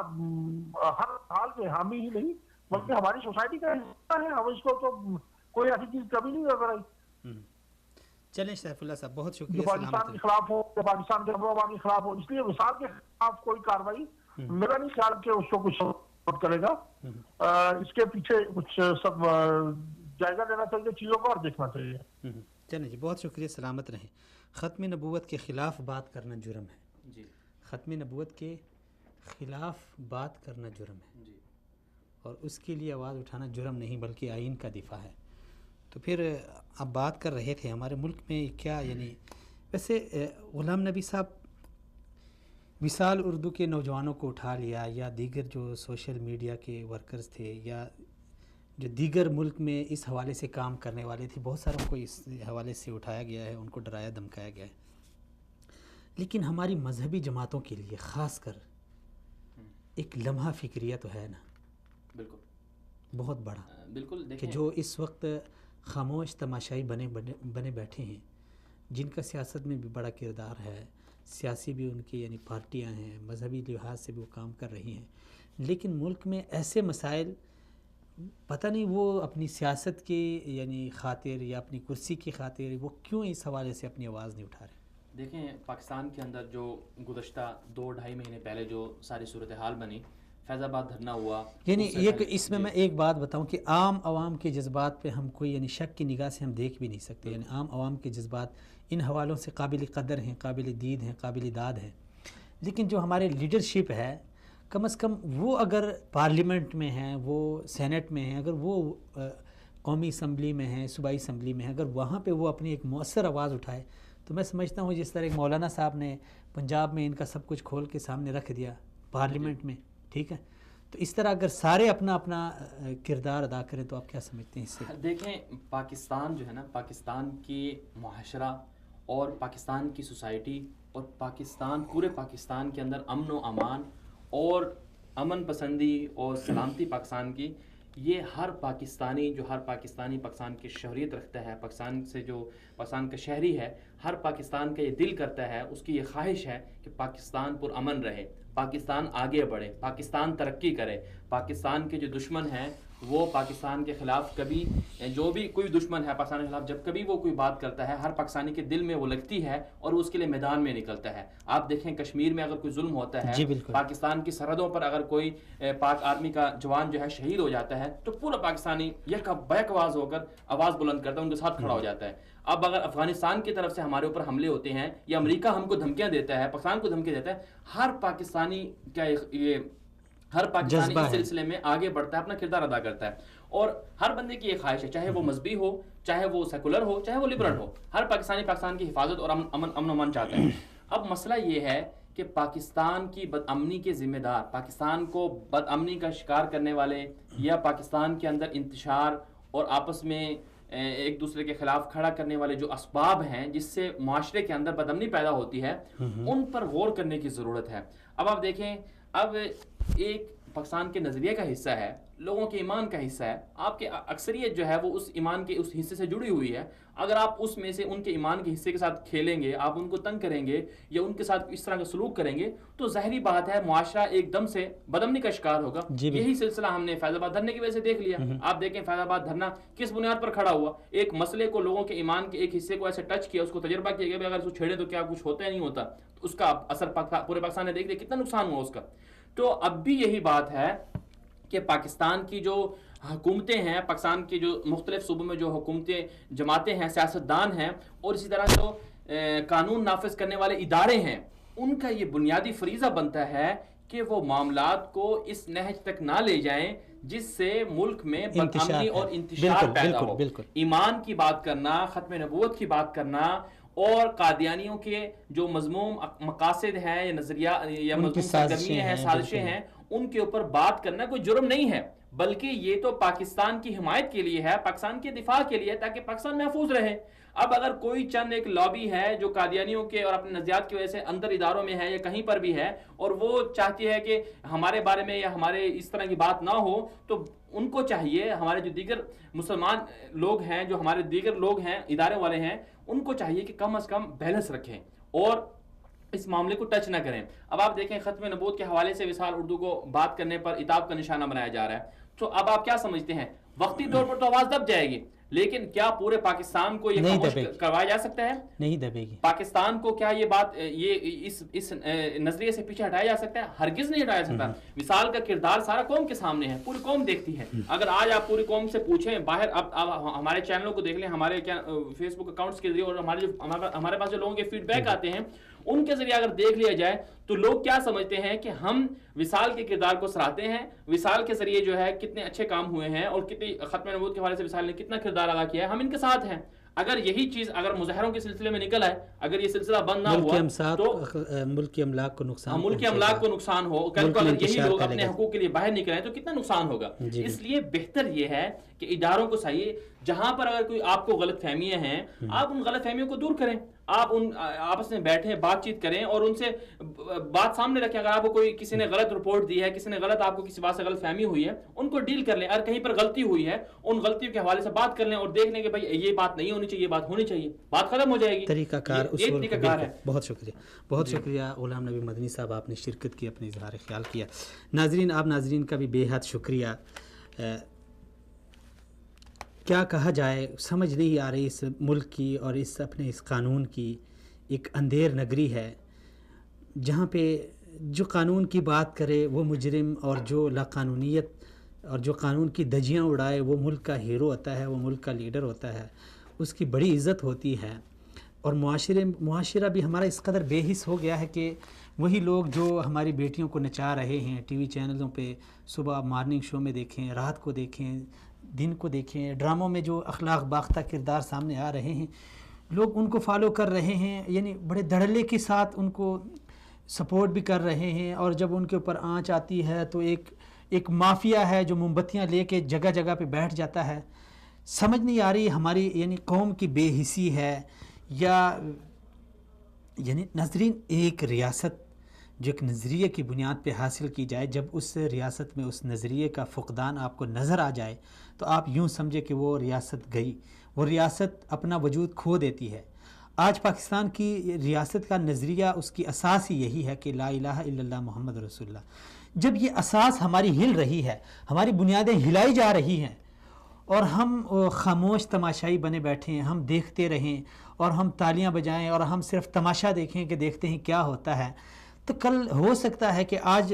ہر حال کے حامی ہی نہیں بلکہ ہماری سوسائٹی کا حصہ ہے. ہم اس کو تو کوئی ایسی چیز کبھی نہیں نظر آئی. چلیں سیف اللہ صاحب، بہت شکریہ. پاکستان کے خلاف ہو یا پاکستان کے عوام کے خلاف ہو، اس لیے وصال کے خلاف کوئی کاروائی میرا نہیں خیال کہ اس کو کچھ سپورٹ کرے گا. اس کے پیچھے کچھ سب جائزہ لینا چاہیے چیزوں کو اور دیکھنا چاہیے. چلیں جی، بہت شکریہ، سلامت رہیں. ختم نبوت کے خلاف بات کرنا جرم ہے جی. ختم نبوت کے خلاف بات کرنا جرم ہے جی. اور اس کے لیے آواز اٹھانا جرم نہیں بلکہ آئین کا دفاع ہے. تو پھر آپ بات کر رہے تھے ہمارے ملک میں کیا، یعنی ویسے غلام نبی صاحب وصال اردو کے نوجوانوں کو اٹھا لیا، یا دیگر جو سوشل میڈیا کے ورکرز تھے، یا جو دیگر ملک میں اس حوالے سے کام کرنے والے تھے، بہت ساروں کو اس حوالے سے اٹھایا گیا ہے، ان کو ڈرایا دھمکایا گیا ہے. لیکن ہماری مذہبی جماعتوں کے لیے خاص کر ایک لمحہ فکریہ تو ہے نا، بالکل بہت بڑا، بالکل. کہ جو اس وقت خاموش تماشائی بنے بیٹھے ہیں، جن کا سیاست میں بھی بڑا کردار ہے، سیاسی بھی ان کی یعنی پارٹیاں ہیں، مذہبی لحاظ سے بھی وہ کام کر رہی ہیں، لیکن ملک میں ایسے مسائل پتہ نہیں وہ اپنی سیاست کی یعنی خاطر یا اپنی کرسی کی خاطر وہ کیوں اس حوالے سے اپنی آواز نہیں اٹھا رہے. دیکھیں، پاکستان کے اندر جو گزشتہ 2-2.5 مہینے پہلے جو ساری صورتحال بنی، فیض آباد دھرنا ہوا، یعنی اس میں میں ایک بات بتاؤں کہ عام عوام کے جذبات پہ ہم کوئی یعنی شک کی نگاہ سے ہم دیکھ بھی نہیں سکتے. یعنی عام عوام کے جذبات ان حوالوں سے قابل قدر ہیں، قابل دید ہیں، قابل داد ہیں. لیکن جو ہمارے لیڈرشپ ہے، کم از کم وہ اگر پارلیمنٹ میں ہیں، وہ سینٹ میں ہیں، اگر وہ قومی اسمبلی میں ہیں، صوبائی اسمبلی میں ہیں، اگر وہاں پہ وہ اپنی ایک مؤثر آواز اٹھائے، تو میں سمجھتا ہوں جس طرح ایک مولانا صاحب نے پنجاب میں ان کا سب کچھ کھول کے سامنے رکھ دیا پارلیمنٹ میں، ٹھیک ہے، تو اس طرح اگر سارے اپنا اپنا کردار ادا کریں تو آپ کیا سمجھتے ہیں اس سے؟ دیکھیں، پاکستان جو ہے نا، پاکستان کی معاشرہ اور پاکستان کی سوسائٹی اور پاکستان، پورے پاکستان کے اندر امن و امان اور امن پسندی اور سلامتی پاکستان کی، یہ ہر پاکستانی پاکستان کی شہریت رکھتا ہے، پاکستان سے جو پاکستان کا شہری ہے، ہر پاکستان کا یہ دل کرتا ہے، اس کی یہ خواہش ہے کہ پاکستان پر امن رہے، پاکستان آگے بڑھے، پاکستان ترقی کرے. پاکستان کے جو دشمن ہیں وہ پاکستان کے خلاف کبھی، جو بھی کوئی دشمن ہے پاکستان کے خلاف، جب کبھی وہ کوئی بات کرتا ہے، ہر پاکستانی کے دل میں وہ لگتی ہے اور اس کے لیے میدان میں نکلتا ہے. آپ دیکھیں کشمیر میں اگر کوئی ظلم ہوتا ہے، پاکستان کی سرحدوں پر اگر کوئی پاک آرمی کا جوان جو ہے شہید ہو جاتا ہے، تو پورا پاکستانی یک بیک آواز ہو کر آواز بلند کرتا ہے، ان کے ساتھ کھڑا ہو جاتا ہے. اب اگر افغانستان کی طرف سے ہمارے اوپر حملے ہوتے ہیں یا امریکہ ہم کو دھمکیاں دیتا ہے، پاکستان کو دھمکی دیتا ہے، ہر پاکستانی اس سلسلے میں آگے بڑھتا ہے، اپنا کردار ادا کرتا ہے. اور ہر بندے کی یہ خواہش ہے، چاہے وہ مذہبی ہو، چاہے وہ سیکولر ہو، چاہے وہ لبرل ہو، ہر پاکستانی پاکستان کی حفاظت اور امن و امان چاہتا ہے. اب مسئلہ یہ ہے کہ پاکستان کی بد امنی کے ذمہ دار، پاکستان کو بد امنی کا شکار کرنے والے، یا پاکستان کے اندر انتشار اور آپس میں ایک دوسرے کے خلاف کھڑا کرنے والے جو اسباب ہیں جس سے معاشرے کے اندر بد امنی پیدا ہوتی ہے، ان پر غور کرنے کی ضرورت ہے. اب آپ دیکھیں، اب ایک پاکستان کے نظریے کا حصہ ہے، لوگوں کے ایمان کا حصہ ہے، آپ کے اکثریت جو ہے وہ اس ایمان کے اس حصے سے جڑی ہوئی ہے. اگر آپ اس میں سے ان کے ایمان کے حصے کے ساتھ کھیلیں گے، آپ ان کو تنگ کریں گے یا ان کے ساتھ اس طرح کا سلوک کریں گے، تو ظاہری بات ہے معاشرہ ایک دم سے بدامنی کا شکار ہوگا. یہی سلسلہ ہم نے فیض آباد دھرنے کی وجہ سے دیکھ لیا. آپ دیکھیں فیض آباد دھرنا کس بنیاد پر کھڑا ہوا، ایک مسئلے کو، لوگوں کے ایمان کے ایک حصے کو ایسے ٹچ کیا، اس کو تجربہ کیا کہ اگر اس کو چھیڑے تو کیا کچھ ہوتا ہے، نہیں ہوتا. اس کا اثر پورے پاکستان نے دیکھ لیا، کتنا نقصان ہوا اس کا. تو اب بھی یہی بات ہے کہ پاکستان کی جو حکومتیں ہیں، پاکستان کی جو مختلف صوبوں میں جو حکومتیں، جماعتیں ہیں، سیاستدان ہیں، اور اسی طرح جو قانون نافذ کرنے والے ادارے ہیں ان کا یہ بنیادی فریضہ بنتا ہے کہ وہ معاملات کو اس نہج تک نہ لے جائیں جس سے ملک میں بدامنی اور انتشار پیدا ہو. ایمان کی بات کرنا، ختم نبوت کی بات کرنا اور قادیانیوں کے جو مذموم مقاصد ہیں یا نظریہ یا مذموم سرگرمیاں ہیں، سازشیں ہیں، ان کے اوپر بات کرنا کوئی جرم نہیں ہے، بلکہ یہ تو پاکستان کی حمایت کے لیے ہے، پاکستان کے دفاع کے لیے ہے، تاکہ پاکستان محفوظ رہے. اب اگر کوئی چند ایک لابی ہے جو قادیانیوں کے اور اپنے نظریات کی وجہ سے اندر اداروں میں ہے یا کہیں پر بھی ہے اور وہ چاہتی ہے کہ ہمارے بارے میں یا ہمارے اس طرح کی بات نہ ہو، تو ان کو چاہیے، ہمارے جو دیگر مسلمان لوگ ہیں، جو ہمارے دیگر لوگ ہیں، ادارے والے ہیں، ان کو چاہیے کہ کم از کم بیلنس رکھیں اور اس معاملے کو ٹچ نہ کریں. اب آپ دیکھیں ختم نبوت کے حوالے سے وصال اردو کو بات کرنے پر عتاب کا نشانہ بنایا جا رہا ہے. تو اب آپ کیا سمجھتے ہیں؟ وقتی طور پر تو آواز دب جائے گی، لیکن کیا پورے پاکستان کو یہ خاموش کروایا جا سکتا ہے؟ نہیں دبے گی. پاکستان کو کیا یہ بات اس نظریے سے پیچھے ہٹایا جا سکتا ہے؟ ہرگز نہیں ہٹایا سکتا. وصال کا کردار سارا قوم کے سامنے ہے، پوری قوم دیکھتی ہے. اگر آج آپ پوری قوم سے پوچھیں باہر، اب ہمارے چینلوں کو دیکھ لیں، ہمارے فیس بک اکاؤنٹس کے ذریعے اور ہمارے پاس جو لوگوں کے فیڈ بیک آتے ہیں ان کے ذریعے اگر دیکھ لیا جائے تو لوگ کیا سمجھتے ہیں کہ ہم وصال کے کردار کو سراہتے ہیں، وصال کے ذریعے جو ہے کتنے اچھے کام ہوئے ہیں اور کتنی ختم نبوت کے حوالے سے وصال نے کتنا کردار ادا کیا ہے، ہم ان کے ساتھ ہیں. اگر یہی چیز اگر مظاہروں کے سلسلے میں نکل آئے، اگر یہ سلسلہ بند نہ ہوا تو ملک کے املاک کو نقصان ہو. کل کو اگر یہی لوگ اپنے حقوق کے لیے باہر نکلیں تو کتنا نقصان ہوگا. اس لیے بہتر یہ ہے کہ اداروں کو چاہیے جہاں پر اگر کوئی آپ کو غلط فہمیاں ہیں، آپ ان غلط فہمیوں کو دور کریں، آپ ان آپس میں بیٹھیں، بات چیت کریں اور ان سے بات سامنے رکھیں. اگر آپ کو کوئی کسی نے غلط رپورٹ دی ہے، کسی نے غلط آپ کو کسی بات سے غلط فہمی ہوئی ہے، ان کو ڈیل کر لیں. اگر کہیں پر غلطی ہوئی ہے ان غلطیوں کے حوالے سے بات کر لیں اور دیکھ لیں کہ بھائی یہ بات نہیں ہونی چاہیے، یہ بات ہونی چاہیے، بات ختم ہو جائے گی. طریقہ کار ہے. بہت شکریہ، بہت شکریہ غلام نبی مدنی صاحب، آپ نے شرکت کی، اپنے اظہار خیال کیا. ناظرین، آپ ناظرین کا بھی بے حد شکریہ. کیا کہا جائے، سمجھ نہیں آ رہی اس ملک کی اور اپنے اس قانون کی. ایک اندھیر نگری ہے جہاں پہ جو قانون کی بات کرے وہ مجرم، اور جو لا قانونیت اور جو قانون کی دھجیاں اڑائے وہ ملک کا ہیرو ہوتا ہے، وہ ملک کا لیڈر ہوتا ہے، اس کی بڑی عزت ہوتی ہے. اور معاشرہ بھی ہمارا اس قدر بے حس ہو گیا ہے کہ وہی لوگ جو ہماری بیٹیوں کو نچا رہے ہیں ٹی وی چینلوں پہ، صبح مارننگ شو میں دیکھیں، رات کو دیکھیں، دن کو دیکھیں، ڈراموں میں جو اخلاق باختہ کردار سامنے آ رہے ہیں، لوگ ان کو فالو کر رہے ہیں، یعنی بڑے دھڑلے کے ساتھ ان کو سپورٹ بھی کر رہے ہیں. اور جب ان کے اوپر آنچ آتی ہے تو ایک مافیا ہے جو موم بتیاں لے کے جگہ جگہ پہ بیٹھ جاتا ہے. سمجھ نہیں آ رہی ہماری یعنی قوم کی بے حسی ہے یا یعنی ناظرین، ایک ریاست جو ایک نظریے کی بنیاد پہ حاصل کی جائے، جب اس ریاست میں اس نظریے کا فقدان آپ کو نظر آ جائے تو آپ یوں سمجھے کہ وہ ریاست گئی، وہ ریاست اپنا وجود کھو دیتی ہے. آج پاکستان کی ریاست کا نظریہ، اس کی اساس ہی یہی ہے کہ لا الہ الا اللہ محمد رسول اللہ. جب یہ اساس ہماری ہل رہی ہے، ہماری بنیادیں ہلائی جا رہی ہیں اور ہم خاموش تماشائی بنے بیٹھے ہیں، ہم دیکھتے رہیں اور ہم تالیاں بجائیں اور ہم صرف تماشا دیکھیں کہ دیکھتے ہیں کیا ہوتا ہے، تو کل ہو سکتا ہے کہ آج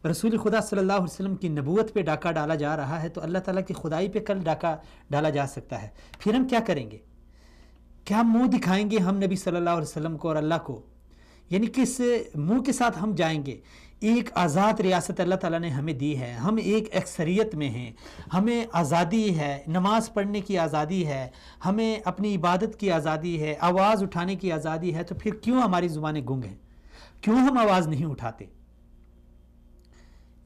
رسول خدا صلی اللہ علیہ وسلم کی نبوت پہ ڈاکہ ڈالا جا رہا ہے تو اللہ تعالیٰ کی خدائی پہ کل ڈاکہ ڈالا جا سکتا ہے. پھر ہم کیا کریں گے؟ کیا منہ دکھائیں گے ہم نبی صلی اللہ علیہ وسلم کو اور اللہ کو؟ یعنی کس منہ کے ساتھ ہم جائیں گے؟ ایک آزاد ریاست اللہ تعالیٰ نے ہمیں دی ہے، ہم ایک اکثریت میں ہیں، ہمیں آزادی ہے، نماز پڑھنے کی آزادی ہے، ہمیں اپنی عبادت کی آزادی ہے، آواز اٹھانے کی آزادی ہے. تو پھر کیوں ہماری زبانیں گنگ ہیں؟ کیوں ہم آواز نہیں اٹھاتے؟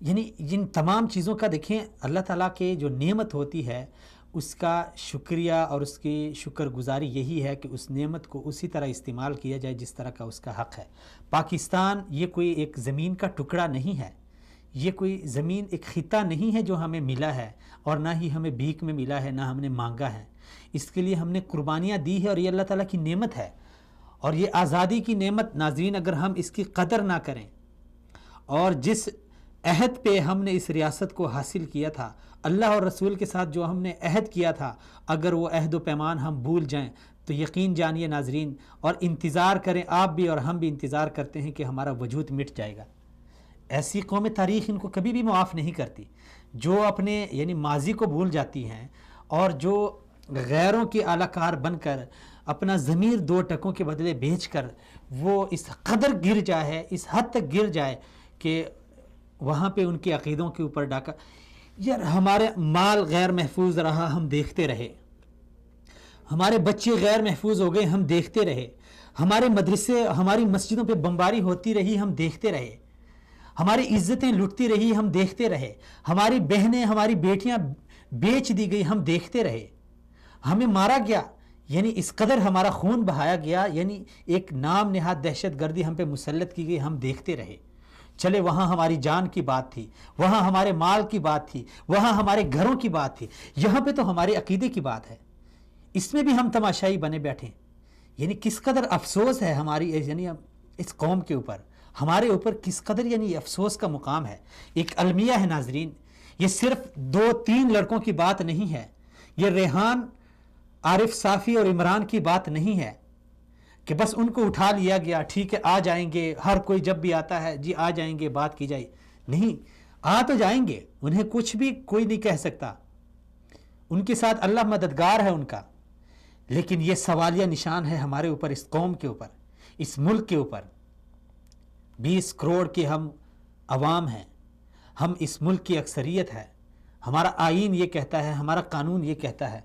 یعنی ان تمام چیزوں کا دیکھیں، اللہ تعالیٰ کے جو نعمت ہوتی ہے اس کا شکریہ اور اس کی شکر گزاری یہی ہے کہ اس نعمت کو اسی طرح استعمال کیا جائے جس طرح کا اس کا حق ہے. پاکستان یہ کوئی ایک زمین کا ٹکڑا نہیں ہے، یہ کوئی زمین ایک خطہ نہیں ہے جو ہمیں ملا ہے، اور نہ ہی ہمیں بھیک میں ملا ہے، نہ ہم نے مانگا ہے. اس کے لیے ہم نے قربانیاں دی ہے اور یہ اللہ تعالیٰ کی نعمت ہے. اور یہ آزادی کی نعمت ناظرین، اگر ہم اس کی قدر نہ کریں اور جس عہد پہ ہم نے اس ریاست کو حاصل کیا تھا، اللہ اور رسول کے ساتھ جو ہم نے عہد کیا تھا، اگر وہ عہد و پیمان ہم بھول جائیں تو یقین جانیے ناظرین، اور انتظار کریں، آپ بھی اور ہم بھی انتظار کرتے ہیں کہ ہمارا وجود مٹ جائے گا. ایسی قوم تاریخ ان کو کبھی بھی معاف نہیں کرتی جو اپنے یعنی ماضی کو بھول جاتی ہیں اور جو غیروں کی اعلی کار بن کر اپنا ضمیر 2 ٹکوں کے بدلے بیچ کر وہ اس قدر گر جائے، اس حد تک گر جائے کہ وہاں پہ ان کے عقیدوں کے اوپر ڈاکہ. یار ہمارے مال غیر محفوظ رہا، ہم دیکھتے رہے. ہمارے بچے غیر محفوظ ہو گئے، ہم دیکھتے رہے. ہمارے مدرسے، ہماری مسجدوں پہ بمباری ہوتی رہی، ہم دیکھتے رہے. ہماری عزتیں لٹتی رہی، ہم دیکھتے رہے. ہماری بہنیں، ہماری بیٹیاں بیچ دی گئی، ہم دیکھتے رہے. ہمیں مارا گیا، یعنی اس قدر ہمارا خون بہایا گیا، یعنی ایک نام نہاد دہشت گردی ہم پہ مسلط کی گئی، ہم دیکھتے رہے. چلے وہاں ہماری جان کی بات تھی، وہاں ہمارے مال کی بات تھی، وہاں ہمارے گھروں کی بات تھی، یہاں پہ تو ہمارے عقیدے کی بات ہے. اس میں بھی ہم تماشائی بنے بیٹھے. یعنی کس قدر افسوس ہے ہماری یعنی اس قوم کے اوپر، ہمارے اوپر کس قدر یعنی افسوس کا مقام ہے. ایک المیہ ہے ناظرین، یہ صرف 2-3 لڑکوں کی بات نہیں ہے. یہ ریحان، عارف صافی اور عمران کی بات نہیں ہے کہ بس ان کو اٹھا لیا گیا، ٹھیک ہے آ جائیں گے، ہر کوئی جب بھی آتا ہے جی آ جائیں گے، بات کی جائے. نہیں، آ تو جائیں گے، انہیں کچھ بھی کوئی نہیں کہہ سکتا. ان کے ساتھ اللہ مددگار ہے ان کا. لیکن یہ سوالیہ نشان ہے ہمارے اوپر، اس قوم کے اوپر، اس ملک کے اوپر. 20 کروڑ کے ہم عوام ہیں، ہم اس ملک کی اکثریت ہے. ہمارا آئین یہ کہتا ہے، ہمارا قانون یہ کہتا ہے،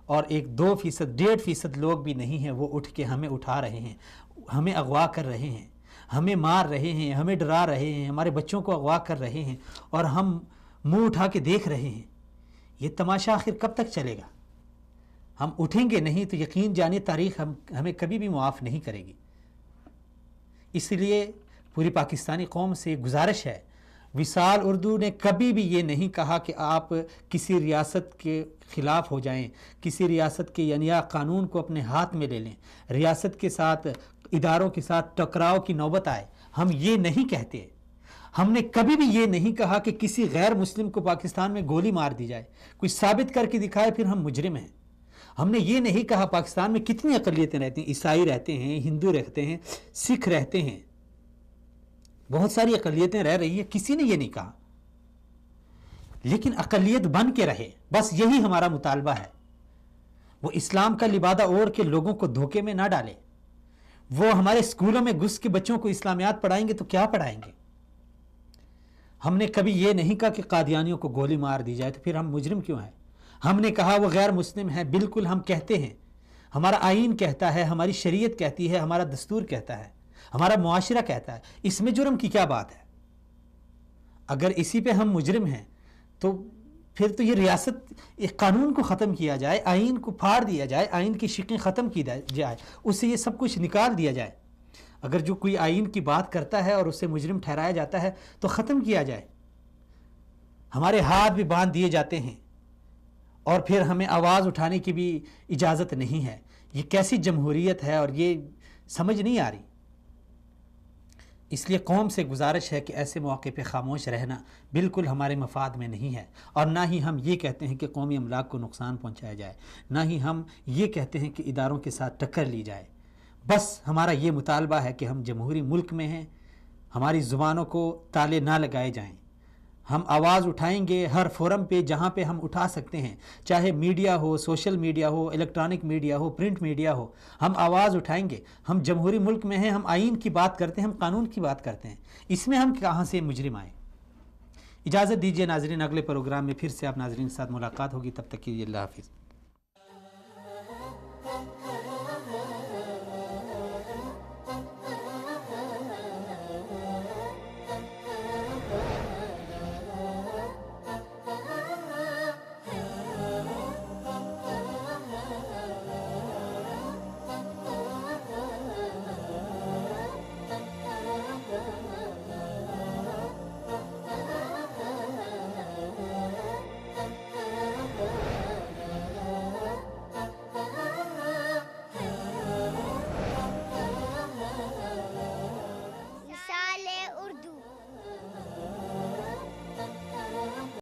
اور 1-2%، 1.5% لوگ بھی نہیں ہیں وہ اٹھ کے ہمیں اٹھا رہے ہیں، ہمیں اغوا کر رہے ہیں، ہمیں مار رہے ہیں، ہمیں ڈرا رہے ہیں، ہمارے بچوں کو اغوا کر رہے ہیں، اور ہم منہ اٹھا کے دیکھ رہے ہیں. یہ تماشا آخر کب تک چلے گا؟ ہم اٹھیں گے نہیں تو یقین جانیے تاریخ ہمیں کبھی بھی معاف نہیں کرے گی. اس لیے پوری پاکستانی قوم سے گزارش ہے، وصال اردو نے کبھی بھی یہ نہیں کہا کہ آپ کسی ریاست کے خلاف ہو جائیں، کسی ریاست کے یعنی قانون کو اپنے ہاتھ میں لے لیں، ریاست کے ساتھ، اداروں کے ساتھ ٹکراؤ کی نوبت آئے. ہم یہ نہیں کہتے. ہم نے کبھی بھی یہ نہیں کہا کہ کسی غیر مسلم کو پاکستان میں گولی مار دی جائے، کوئی ثابت کر کے دکھائے پھر ہم مجرم ہیں. ہم نے یہ نہیں کہا پاکستان میں کتنی اقلیتیں رہتی ہیں، عیسائی رہتے ہیں، ہندو رہتے ہیں، سکھ رہتے ہیں، بہت ساری اقلیتیں رہ رہی ہیں، کسی نے یہ نہیں کہا. لیکن اقلیت بن کے رہے، بس یہی ہمارا مطالبہ ہے. وہ اسلام کا لبادہ اوڑھ کے لوگوں کو دھوکے میں نہ ڈالے. وہ ہمارے اسکولوں میں گھس کے بچوں کو اسلامیات پڑھائیں گے تو کیا پڑھائیں گے؟ ہم نے کبھی یہ نہیں کہا کہ قادیانیوں کو گولی مار دی جائے تو پھر ہم مجرم کیوں ہیں؟ ہم نے کہا وہ غیر مسلم ہے، بالکل ہم کہتے ہیں، ہمارا آئین کہتا ہے، ہماری شریعت کہتی ہے، ہمارا دستور کہتا ہے، ہمارا معاشرہ کہتا ہے. اس میں جرم کی کیا بات ہے؟ اگر اسی پہ ہم مجرم ہیں تو پھر تو یہ ریاست، ایک قانون کو ختم کیا جائے، آئین کو پھاڑ دیا جائے، آئین کی شقیں ختم کی جائے، اس سے یہ سب کچھ نکال دیا جائے. اگر جو کوئی آئین کی بات کرتا ہے اور اسے مجرم ٹھہرایا جاتا ہے تو ختم کیا جائے. ہمارے ہاتھ بھی باندھ دیے جاتے ہیں اور پھر ہمیں آواز اٹھانے کی بھی اجازت نہیں ہے. یہ کیسی جمہوریت ہے اور یہ سمجھ نہیں آ رہی. اس لیے قوم سے گزارش ہے کہ ایسے موقع پہ خاموش رہنا بالکل ہمارے مفاد میں نہیں ہے. اور نہ ہی ہم یہ کہتے ہیں کہ قومی املاک کو نقصان پہنچایا جائے، نہ ہی ہم یہ کہتے ہیں کہ اداروں کے ساتھ ٹکر لی جائے. بس ہمارا یہ مطالبہ ہے کہ ہم جمہوری ملک میں ہیں، ہماری زبانوں کو تالے نہ لگائے جائیں. ہم آواز اٹھائیں گے ہر فورم پہ جہاں پہ ہم اٹھا سکتے ہیں، چاہے میڈیا ہو، سوشل میڈیا ہو، الیکٹرانک میڈیا ہو، پرنٹ میڈیا ہو، ہم آواز اٹھائیں گے. ہم جمہوری ملک میں ہیں، ہم آئین کی بات کرتے ہیں، ہم قانون کی بات کرتے ہیں. اس میں ہم کہاں سے مجرم آئیں؟ اجازت دیجیے ناظرین، اگلے پروگرام میں پھر سے آپ ناظرین کے ساتھ ملاقات ہوگی. تب تک کے لیے اللہ حافظ.